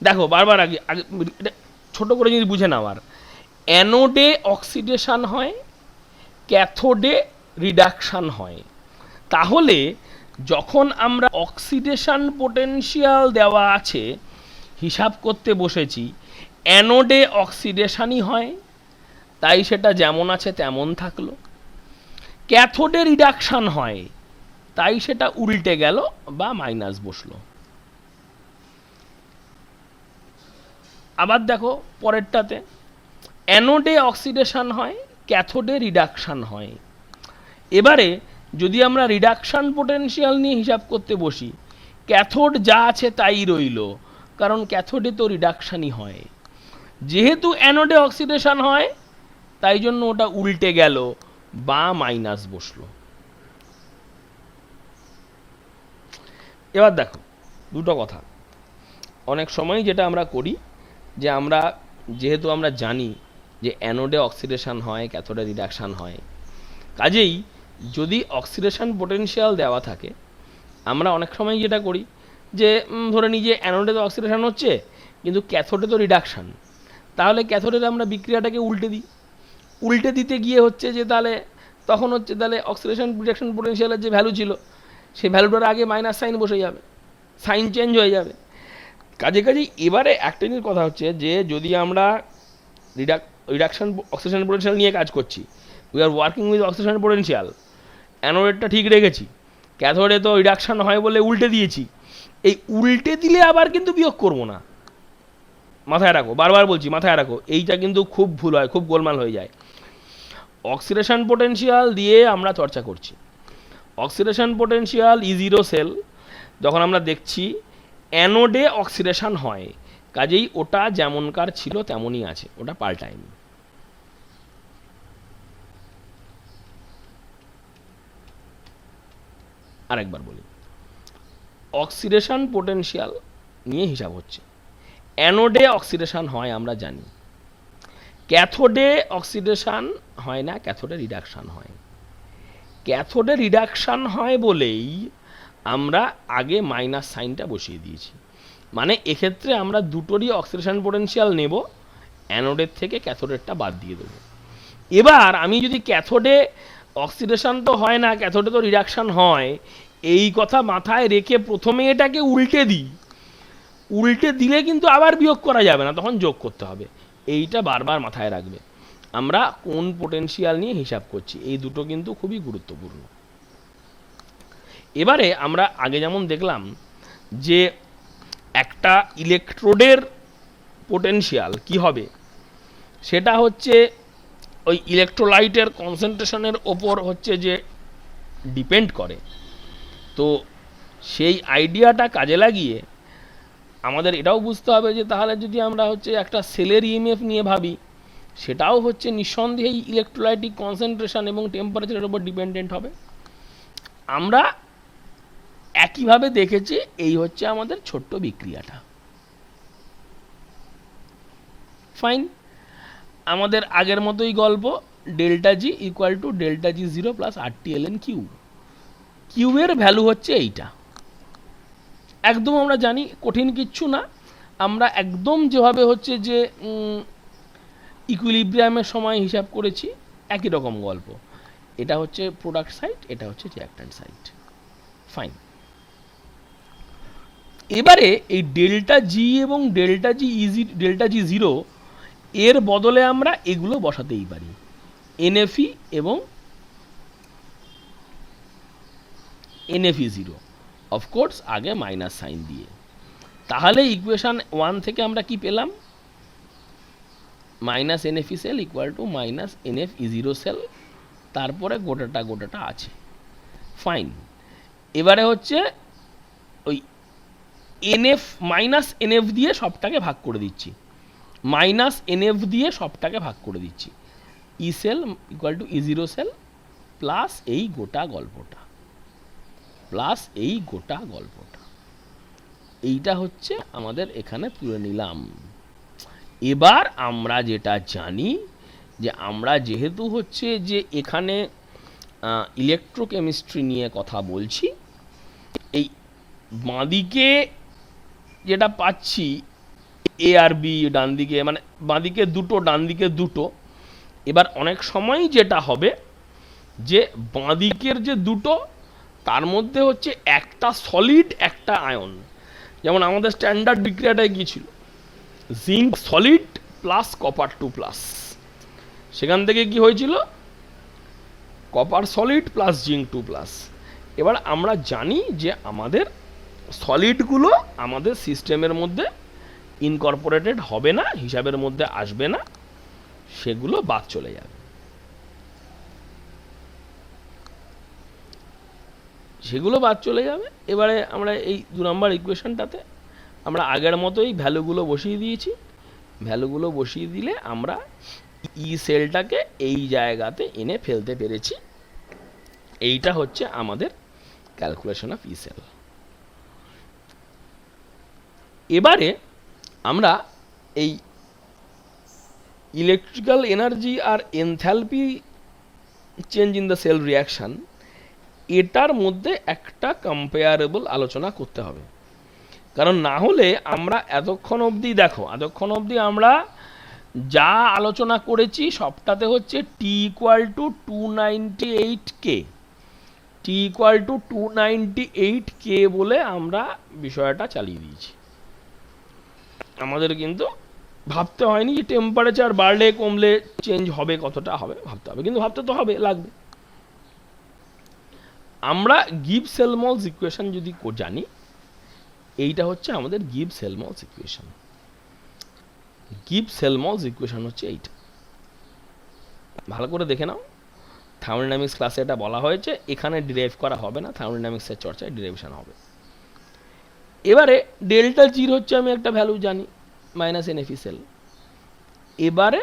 Speaker 1: দেখো বারবার আগে আগে এটা ছোট করে যদি বুঝে নাও, আর অ্যানোডে অক্সিডেশন হয়, ক্যাথোডে রিডাকশান হয়। তাহলে যখন আমরা অক্সিডেশন পোটেনশিয়াল দেওয়া আছে হিসাব করতে বসেছি, অ্যানোডে অক্সিডেশনই হয়, তাই সেটা যেমন আছে তেমন থাকলো। ক্যাথোডে রিডাকশান হয়, তাই সেটা উল্টে গেল বা মাইনাস বসলো। আবার দেখো পরেরটাতে, অ্যানোডে অক্সিডেশন হয়, ক্যাথোডে রিডাকশান হয়। এবারে যদি আমরা রিডাকশান পোটেনশিয়াল নিয়ে হিসাব করতে বসি, ক্যাথোড যা আছে তাই রইল, কারণ ক্যাথোডে তো রিডাকশানই হয়। যেহেতু অ্যানোডে অক্সিডেশন হয়, তাই জন্য ওটা উল্টে গেল বা মাইনাস বসলো। এবার দেখো দুটো কথা। অনেক সময় যেটা আমরা করি, যে আমরা যেহেতু আমরা জানি যে অ্যানোডে অক্সিডেশন হয়, ক্যাথোডে রিডাকশান হয়, কাজেই যদি অক্সিডেশন পোটেনশিয়াল দেওয়া থাকে, আমরা অনেক সময় যেটা করি যে ধরে নিই যে অ্যানোডে তো অক্সিডেশন হচ্ছে কিন্তু ক্যাথোডে তো রিডাকশান, তাহলে ক্যাথোডের আমরা বিক্রিয়াটাকে উল্টে দিই। উল্টে দিতে গিয়ে হচ্ছে যে তাহলে তখন হচ্ছে তাহলে অক্সিডেশন রিডাকশন পোটেনশিয়ালের যে ভ্যালু ছিল সেই ভ্যালুটার আগে মাইনাস সাইন বসে যাবে, সাইন চেঞ্জ হয়ে যাবে। কাজেই এবারে একটা জিনিস কথা হচ্ছে যে যদি আমরা রিডাকশন অক্সিডেশন পোটেনশিয়াল নিয়ে কাজ করছি, we are working with oxidation potential, অ্যানোডেরটা ঠিক রেখেছি, ক্যাথোডে তো রিডাকশান হয় বলে উল্টে দিয়েছি, এই উল্টে দিলে আবার কিন্তু বিয়োগ করবো না। মাথায় রাখো, বারবার বলছি মাথায় রাখো, এইটা কিন্তু খুব ভুল হয়, খুব গোলমাল হয়ে যায়। অক্সিডেশন পোটেনশিয়াল দিয়ে আমরা চর্চা করছি, অক্সিডেশন পোটেনশিয়াল E0 সেল যখন আমরা দেখছি অ্যানোডে অক্সিডেশন হয়, কাজেই ওটা যেমনকার ছিল তেমনই আছে, ওটা পাল্টায়নি। আরেকবার বলি, অক্সিডেশন পোটেনশিয়াল নিয়ে হিসাব হচ্ছে, অ্যানোডে অক্সিডেশন হয় আমরা জানি, ক্যাথোডে অক্সিডেশন হয় না, ক্যাথোডে রিডাকশান হয়। ক্যাথোডে রিডাকশান হয় বলেই আমরা আগে মাইনাস সাইনটা বসিয়ে দিয়েছি, মানে এক্ষেত্রে আমরা দুটোরই অক্সিডেশন পোটেনশিয়াল নেব, অ্যানোডের থেকে ক্যাথোডেরটা বাদ দিয়ে দেবো। এবার আমি যদি ক্যাথোডে অক্সিডেশন তো হয় না, ক্যাথোডে তো রিডাকশান হয়, এই কথা মাথায় রেখে প্রথমে এটাকে উল্টে দিই, উল্টে দিলে কিন্তু আবার বিয়োগ করা যাবে না, তখন যোগ করতে হবে। এইটা বারবার মাথায় রাখবে, আমরা কোন পোটেনশিয়াল নিয়ে হিসাব করছি, এই দুটো কিন্তু খুবই গুরুত্বপূর্ণ। এবারে আমরা আগে যেমন দেখলাম যে একটা ইলেকট্রোডের পোটেনশিয়াল কি হবে, সেটা হচ্ছে ওই ইলেকট্রোলাইটের কনসেন্ট্রেশনের ওপর হচ্ছে যে ডিপেন্ড করে। তো সেই আইডিয়াটা কাজে লাগিয়ে আমাদের এটাও বুঝতে হবে যে তাহলে যদি আমরা হচ্ছে একটা সেলের ইএমএফ নিয়ে ভাবি, সেটাও হচ্ছে নিঃসন্দেহে ইলেকট্রোলাইটিক কনসেন্ট্রেশন এবং টেম্পারেচারের উপর ডিপেন্ডেন্ট হবে। আমরা একইভাবে দেখেছি, এই হচ্ছে আমাদের ছোট্ট বিক্রিয়াটা। ফাইন, আমাদের আগের মতোই গল্প, delta G equal to delta G zero plus RT/ln Q. Q এর ভ্যালু হচ্ছে এইটা, একদম আমরা জানি, কঠিন কিচ্ছু না। আমরা একদম যেভাবে হচ্ছে যে ইকুইলিব্রিয়ামের সময় হিসাব করেছি একই রকম গল্প। এটা হচ্ছে প্রোডাক্ট সাইড, এটা হচ্ছে রিঅ্যাক্ট্যান্ট সাইড। ফাইন, এবারে এই ডেল্টা জি এবং ডেল্টা জি জিরো এর বদলে আমরা এগুলো বসাতেই পারি, NFE এবং NFE জিরো, অফকোর্স আগে মাইনাস সাইন দিয়ে। তাহলে ইকুয়েশন 1 থেকে আমরা কি পেলাম, minus NFE cell equal to minus NFE0 cell, তারপরে গোটাটা আছে। ফাইন, এবারে হচ্ছে ওই এনএফ মাইনাস এনএফ দিয়ে সবটাকে ভাগ করে দিচ্ছি, মাইনাস এনএফ দিয়ে সবটাকে ভাগ করে দিচ্ছি। E cell equal to E zero cell plus এই গোটা গল্পটা, প্লাস এই গোটা গল্পটা, এইটা হচ্ছে আমাদের এখানে তুলে নিলাম। এবার আমরা যেটা জানি যে আমরা যেহেতু হচ্ছে যে এখানে ইলেকট্রোকেমিস্ট্রি নিয়ে কথা বলছি, এই বাঁদিকে যেটা পাচ্ছি এ আর বি ডান দিকে, মানে বাঁদিকে দুটো ডান দিকে দুটো। এবার অনেক সময় যেটা হবে যে বাঁদিকের যে দুটো তার মধ্যে হচ্ছে একটা সলিড একটা আয়ন, যেমন আমাদের স্ট্যান্ডার্ড বিক্রিয়াটায় কী ছিল, জিঙ্ক সলিড প্লাস কপার 2+, সেখান থেকে কি হয়েছিল কপার সলিড প্লাস জিঙ্ক 2+। এবার আমরা জানি যে আমাদের সলিডগুলো আমাদের সিস্টেমের মধ্যে ইনকর্পোরেটেড হবে না, হিসাবের মধ্যে আসবে না, সেগুলো বাদ চলে যাবে, সেগুলো বাদ চলে যাবে। এবারে আমরা এই 2 নম্বর ইকুয়েশনটাতে আমরা আগের মতোই ভ্যালুগুলো বসিয়ে দিয়েছি। ভ্যালুগুলো বসিয়ে দিলে আমরা ই সেলটাকে এই জায়গাতে এনে ফেলতে পেরেছি। এইটা হচ্ছে আমাদের ক্যালকুলেশন অফ ই সেল। এবারে আমরা এই ইলেকট্রিক্যাল এনার্জি আর enthalpy change in the cell reaction, এটার মধ্যে একটা কম্পেয়ারেবল আলোচনা করতে হবে। কারণ না হলে আমরা এতক্ষণ অবধি আমরা যা আলোচনা করেছি সবটাতে হচ্ছে T equal to 298K, T equal to 298K বলে আমরা বিষয়টা চালিয়ে দিয়েছি। আমাদের কিন্তু ভাবতে হয়নি যে টেম্পারেচার বাড়লে কমলে চেঞ্জ হবে, কতটা হবে ভাবতে হবে, কিন্তু ভাবতে তো হবে, লাগবে। আমরা গিবস-হেলমহলটজ ইকুয়েশন যদি জানি, এইটা হচ্ছে আমাদের গিবস-হেলমহলটজ ইকুয়েশন। গিবস-হেলমহলটজ ইকুয়েশন হচ্ছে এইটা, ভালো করে দেখে নাও। থার্মোডাইনামিক্স ক্লাসে এটা বলা হয়েছে, এখানে ডিরাইভ করা হবে না, থার্মোডাইনামিক্সের চর্চায় ডিরাইভেশন হবে। এবারে ডেল্টা জির হচ্ছে আমি একটা ভ্যালু জানি, মাইনাস এনএফ সেল। এবারে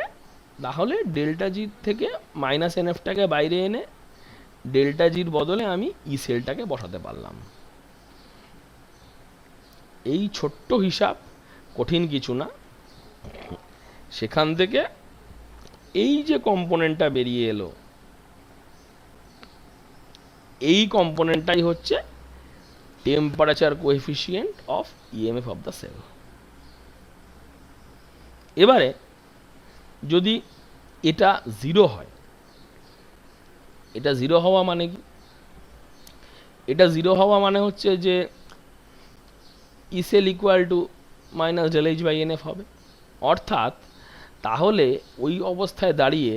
Speaker 1: তাহলে ডেল্টা জি থেকে মাইনাস এনএফটাকে বাইরে এনে ডেল্টা জির বদলে আমি ই সেলটাকে বসাতে পারলাম। এই ছোট্ট হিসাব, কঠিন কিছু না। সেখান থেকে এই যে কম্পোনেন্টটা বেরিয়ে এলো, এই কম্পোনেন্টটাই হচ্ছে temperature coefficient of EMF of the cell. এবারে যদি এটা 0 হয়, এটা 0 হওয়া মানে কি? এটা 0 হওয়া মানে হচ্ছে যে E cell equal to minus del H by nF হবে। অর্থাৎ তাহলে ওই অবস্থায় দাঁড়িয়ে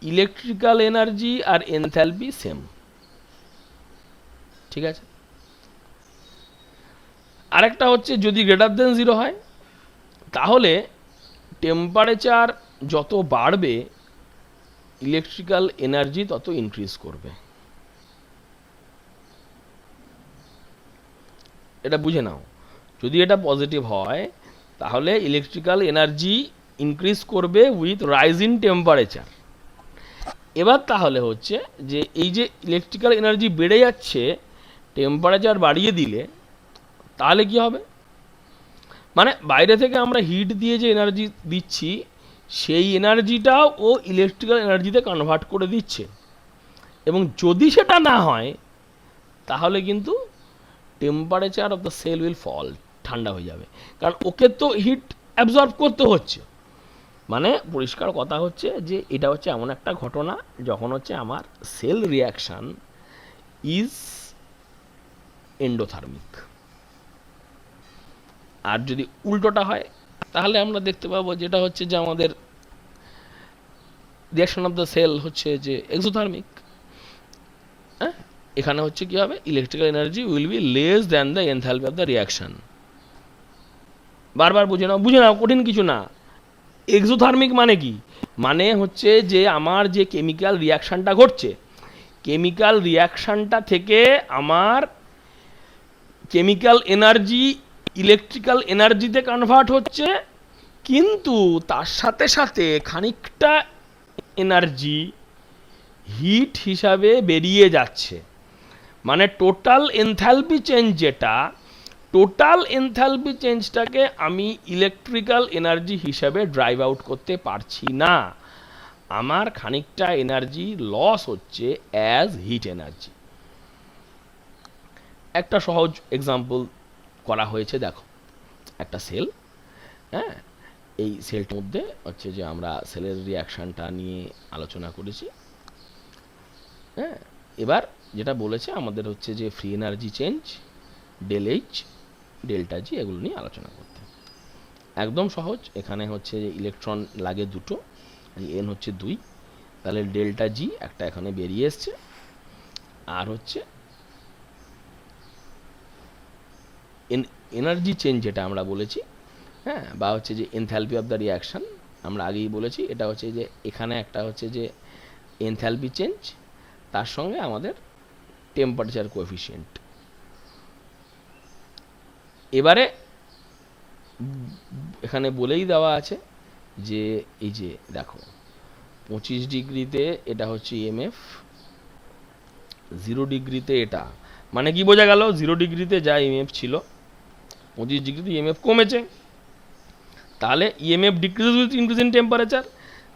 Speaker 1: ইলেকট্রিক্যাল এনার্জি আর এনথ্যালপি সেম, ঠিক আছে। আরেকটা হচ্ছে যদি গ্রেটার দেন 0 হয়, তাহলে টেম্পারেচার যত বাড়বে ইলেকট্রিক্যাল এনার্জি তত ইনক্রিজ করবে। এটা বুঝে নাও, যদি এটা পজিটিভ হয় তাহলে ইলেকট্রিক্যাল এনার্জি ইনক্রিজ করবে উইথ রাইজ ইন টেম্পারেচার। এবার তাহলে হচ্ছে যে এই যে ইলেকট্রিক্যাল এনার্জি বেড়ে যাচ্ছে টেম্পারেচার বাড়িয়ে দিলে, তাহলে কি হবে, মানে বাইরে থেকে আমরা হিট দিয়ে যে এনার্জি দিচ্ছি সেই এনার্জিটাও ও ইলেকট্রিক্যাল এনার্জিতে কনভার্ট করে দিচ্ছে। এবং যদি সেটা না হয় তাহলে কিন্তু temperature of the cell will fall, ঠান্ডা হয়ে যাবে, কারণ ওকে তো হিট অ্যাবজর্ব করতে হচ্ছে। মানে পরিষ্কার কথা হচ্ছে যে এটা হচ্ছে এমন একটা ঘটনা যখন হচ্ছে আমার সেল রিয়াকশান ইজ এন্ডোথার্মিক। আর যদি উল্টোটা হয় তাহলে আমরা দেখতে পাবো যেটা হচ্ছে যে আমাদের রিয়াকশন অফ দ্য সেল হচ্ছে যে এক্সোথার্মিক। হ্যাঁ, এখানে হচ্ছে কি হবে, electrical energy will be less than the enthalpy of the reaction. বারবার বুঝে নাও, কঠিন কিছু না। এক্সোথার্মিক মানে কি, মানে হচ্ছে যে আমার যে কেমিক্যাল রিয়াকশানটা ঘটছে, কেমিক্যাল রিয়াকশানটা থেকে আমার কেমিক্যাল এনার্জি ইলেকট্রিক্যাল এনার্জিতে কনভার্ট হচ্ছে, কিন্তু তার সাথে সাথে খানিকটা এনার্জি হিট হিসাবে বেরিয়ে যাচ্ছে। মানে টোটাল এনথ্যালপি চেঞ্জ যেটা, টোটাল এনথ্যালপি চেঞ্জটাকে আমি ইলেকট্রিক্যাল এনার্জি হিসাবে ড্রাইভ আউট করতে পারছি না, আমার খানিকটা এনার্জি লস হচ্ছে অ্যাজ হিট এনার্জি। একটা সহজ এক্সাম্পল করা হয়েছে, দেখো একটা সেল, হ্যাঁ, এই সেলটার মধ্যে হচ্ছে যে আমরা সেলের রিয়াকশানটা নিয়ে আলোচনা করেছি। হ্যাঁ, এবার যেটা বলেছে আমাদের হচ্ছে যে free energy change, del H, delta G, এগুলো নিয়ে আলোচনা করতে। একদম সহজ, এখানে হচ্ছে যে ইলেকট্রন লাগে দুটো, এন হচ্ছে 2, তাহলে ডেল্টা জি একটা এখানে বেরিয়ে এসছে, আর হচ্ছে এনার্জি চেঞ্জ যেটা আমরা বলেছি, হ্যাঁ, বা হচ্ছে যে এনথ্যালপি অফ দ্য রিয়াকশান, আমরা আগেই বলেছি এটা হচ্ছে যে এখানে একটা হচ্ছে যে এনথ্যালপি চেঞ্জ, তার সঙ্গে আমাদের টেম্পারেচার কোএফিসিয়েন্ট। এবারে এখানে বলেই দেওয়া আছে যে এই যে দেখো 25 ডিগ্রিতে এটা হচ্ছে ইএমএফ, 0 ডিগ্রিতে এটা, মানে কি বোঝা গেল, 0 ডিগ্রিতে যা ইএমএফ ছিল 25 ডিগ্রিতে ইএমএফ কমেছে, তাহলে EMF decrease with increase in temperature,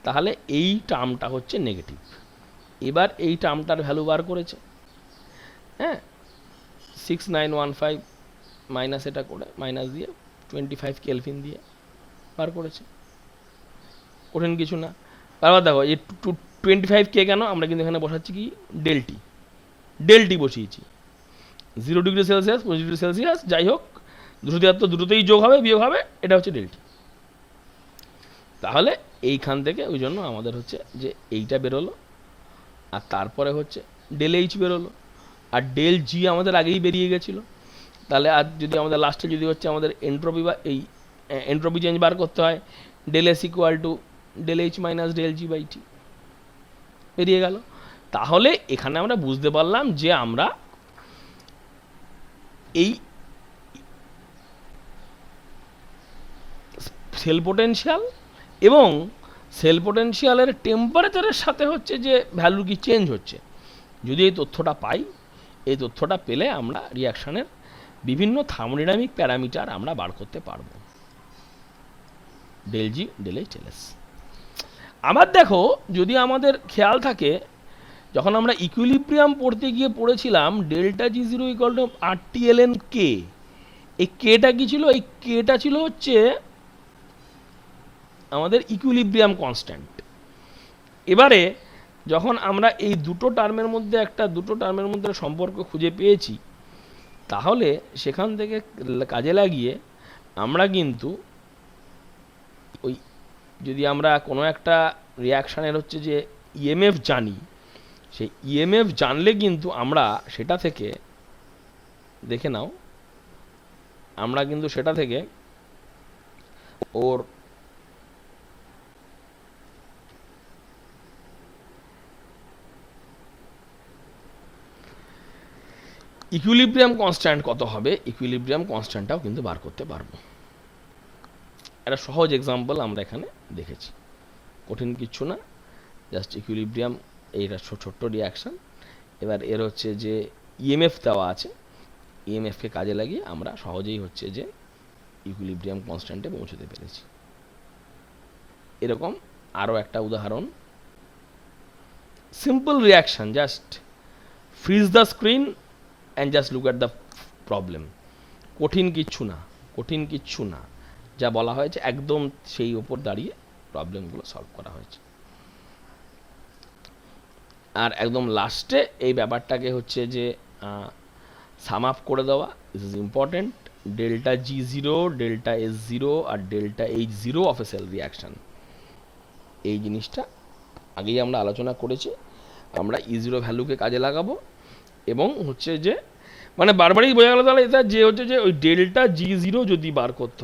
Speaker 1: তাহলে এই টার্মটা হচ্ছে নেগেটিভ। এবার এই টার্মটার ভ্যালু বার করেছে, হ্যাঁ, 6915 মাইনাস এটা করে মাইনাস দিয়ে 25 কেলভিন দিয়ে বার করেছে, কঠিন কিছু না। তারপর দেখো এই 25K কেন, আমরা কিন্তু এখানে বসাচ্ছি কি ডেলটি বসিয়েছি, 0 ডিগ্রি সেলসিয়াস 25 ডিগ্রি সেলসিয়াস, যাই হোক 273 দুটোতেই যোগ হবে বিয়োগ হবে, এটা হচ্ছে ডেলটি। তাহলে এইখান থেকে ওই জন্য আমাদের হচ্ছে যে এইটা বেরোলো, আর তারপরে হচ্ছে ডেল এইচ বেরোলো, আর ডেল জি আমাদের আগেই বেরিয়ে গেছিলো। তাহলে আর যদি আমাদের লাস্টে যদি হচ্ছে আমাদের এন্ট্রপি বা এই এন্ট্রপি চেঞ্জ বার করতে হয়, del S equal to del H minus del G by T বেরিয়ে গেল। তাহলে এখানে আমরা বুঝতে পারলাম যে আমরা এই সেল পোটেনশিয়াল এবং সেল পোটেনশিয়ালের টেম্পারেচারের সাথে হচ্ছে যে ভ্যালু কি চেঞ্জ হচ্ছে, যদি এই তথ্যটা পাই, এই তথ্যটা পেলে আমরা রিয়াকশানের বিভিন্ন থার্মোডাইনামিক প্যারামিটার আমরা বার করতে পারবো, ডেল জি, ডেল এইচ, ডেল এস। আবার দেখো, যদি আমাদের খেয়াল থাকে, যখন আমরা ইকুইলিব্রিয়াম পড়তে গিয়ে পড়েছিলাম delta G zero equal two RTLN কে, এই কেটা কি ছিল, এই কেটা ছিল হচ্ছে আমাদের ইকুইলিব্রিয়াম কনস্ট্যান্ট। এবারে যখন আমরা এই দুটো টার্মের মধ্যে সম্পর্ক খুঁজে পেয়েছি, তাহলে সেখান থেকে কাজে লাগিয়ে আমরা কিন্তু ওই যদি আমরা কোনো একটা রিয়াকশানের হচ্ছে যে ইএমএফ জানি, সেই ইএমএফ জানলে কিন্তু আমরা সেটা থেকে দেখে নাও, আমরা কিন্তু সেটা থেকে ওর ইকুইলিব্রিয়াম কনস্ট্যান্ট কত হবে, ইকুইলিব্রিয়াম কনস্ট্যান্টটাও কিন্তু বার করতে পারবো। একটা সহজ এক্সাম্পল আমরা এখানে দেখেছি, কঠিন কিচ্ছু না, জাস্ট ইকুইলিব্রিয়াম, এইটা ছোট্ট রিয়াকশান। এবার এর হচ্ছে যে ইএমএফ দেওয়া আছে, ইএমএফকে কাজে লাগিয়ে আমরা সহজেই হচ্ছে যে ইকুইলিব্রিয়াম কনস্ট্যান্টে পৌঁছতে পেরেছি। এরকম আরও একটা উদাহরণ, simple reaction, just fridge the screen and just look at the problem, কঠিন কিচ্ছু না, যা বলা হয়েছে একদম সেই ওপর দাঁড়িয়ে প্রবলেমগুলো সলভ করা হয়েছে। আর একদম লাস্টে এই ব্যাপারটাকে হচ্ছে যে সাম আপ করে দেওয়া, this is important, delta G zero, delta S zero আর delta H zero of a cell reaction, এই জিনিসটা আগেই আমরা আলোচনা করেছি। আমরা ই জিরো ভ্যালুকে কাজে লাগাবো এবং হচ্ছে যে মানে বারবারই বোঝা গেল তাহলে এটা যে হচ্ছে যে ওই ডেল্টা জি জিরো যদি বার করতে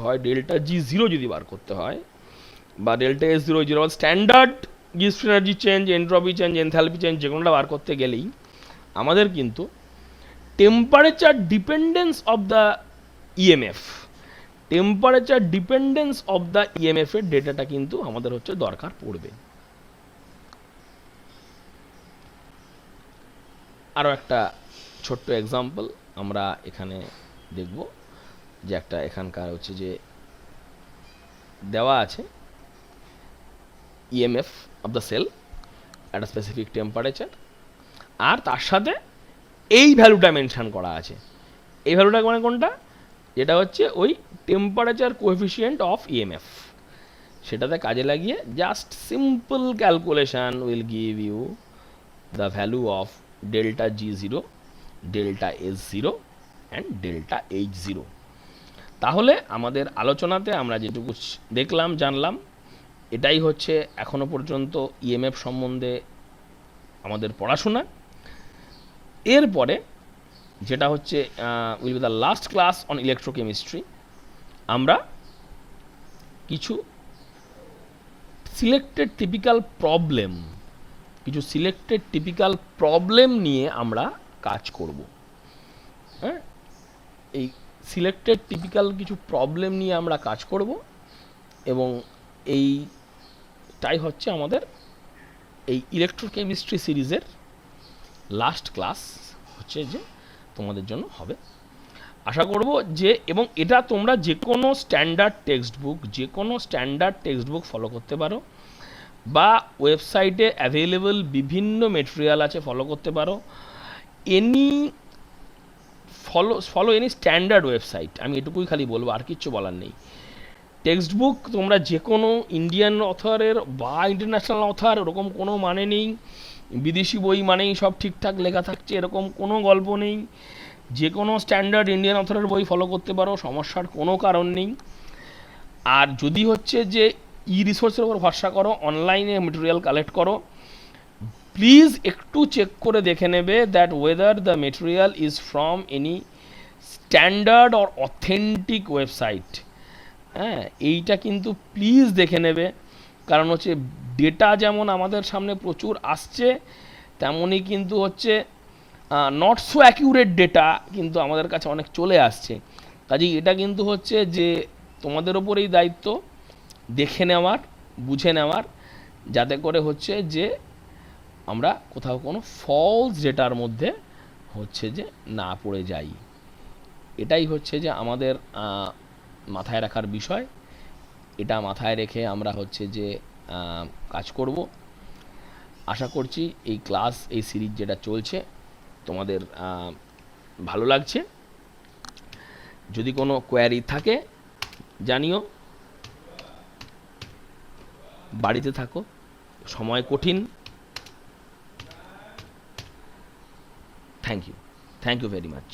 Speaker 1: হয়, বা delta S zero zero standard gives energy change, entropy change, enthalpy change, যে কোনোটা বার করতে গেলেই আমাদের কিন্তু temperature dependence of the EMF temperature dependence of the EMF এর ডেটাটা কিন্তু আমাদের হচ্ছে দরকার পড়বে। আরও একটা ছোট্ট এক্সাম্পল আমরা এখানে দেখব, যে একটা এখানকার হচ্ছে যে দেওয়া আছে EMF of the cell at a specific temperature, আর তার সাথে এই ভ্যালুটা মেনশন করা আছে। এই ভ্যালুটা মানে কোনটা? যেটা হচ্ছে ওই টেম্পারেচার কোএফিসিয়েন্ট অফ ইএমএফ, সেটাতে কাজে লাগিয়ে just simple calculation will give you the value of delta G0, delta S0 and delta H0। তাহলে আমাদের আলোচনাতে আমরা যেটুকু দেখলাম জানলাম, এটাই হচ্ছে এখনো পর্যন্ত ইএমএফ সম্বন্ধে আমাদের পড়াশোনা। এরপরে যেটা হচ্ছে will be the last class on electrochemistry, আমরা কিছু সিলেক্টেড টিপিক্যাল প্রবলেম নিয়ে আমরা কাজ করব। হ্যাঁ, এই সিলেক্টেড টিপিক্যাল কিছু প্রবলেম নিয়ে আমরা কাজ করব, এবং এইটাই হচ্ছে আমাদের এই ইলেকট্রোকেমিস্ট্রি সিরিজের লাস্ট ক্লাস হচ্ছে যে তোমাদের জন্য হবে। আশা করব যে, এবং এটা তোমরা যে কোনো স্ট্যান্ডার্ড টেক্সট বুক ফলো করতে পারো, বা ওয়েবসাইটে অ্যাভেলেবল বিভিন্ন মেটেরিয়াল আছে ফলো করতে পারো। ফলো এনি স্ট্যান্ডার্ড ওয়েবসাইট, আমি এটুকুই খালি বলবো, আর কিচ্ছু বলার নেই। টেক্সট বুক তোমরা যে কোনো ইন্ডিয়ান অথরের বা ইন্টারন্যাশনাল অথর, ওরকম কোনো মানে নেই। বিদেশি বই মানেই সব ঠিকঠাক লেখা থাকছে এরকম কোনো গল্প নেই। যে কোনো স্ট্যান্ডার্ড ইন্ডিয়ান অথরের বই ফলো করতে পারো, সমস্যার কোনো কারণ নেই। আর যদি হচ্ছে যে রিসোর্সের উপর ভরসা করো, অনলাইনে মেটেরিয়াল কালেক্ট করো, প্লিজ একটু চেক করে দেখে নেবে that whether the material is from any standard or authentic website. হ্যাঁ, এইটা কিন্তু প্লিজ দেখে নেবে, কারণ হচ্ছে ডেটা যেমন আমাদের সামনে প্রচুর আসছে, তেমনই কিন্তু হচ্ছে নট সো অ্যাকিউরেট ডেটা কিন্তু আমাদের কাছে অনেক চলে আসছে। কাজেই এটা কিন্তু হচ্ছে যে তোমাদের ওপরেই দায়িত্ব দেখে নেওয়ার, বুঝে নেওয়ার, যাতে করে হচ্ছে যে আমরা কোথাও কোনো ফলস ডেটার মধ্যে হচ্ছে যে না পড়ে যাই। এটাই হচ্ছে যে আমাদের মাথায় রাখার বিষয়। এটা মাথায় রেখে আমরা হচ্ছে যে কাজ করব। আশা করছি এই ক্লাস, এই সিরিজ যেটা চলছে তোমাদের ভালো লাগছে। যদি কোনো কোয়ারি থাকে জানিও। বাড়িতে থাকো, সময় কঠিন। Thank you very much.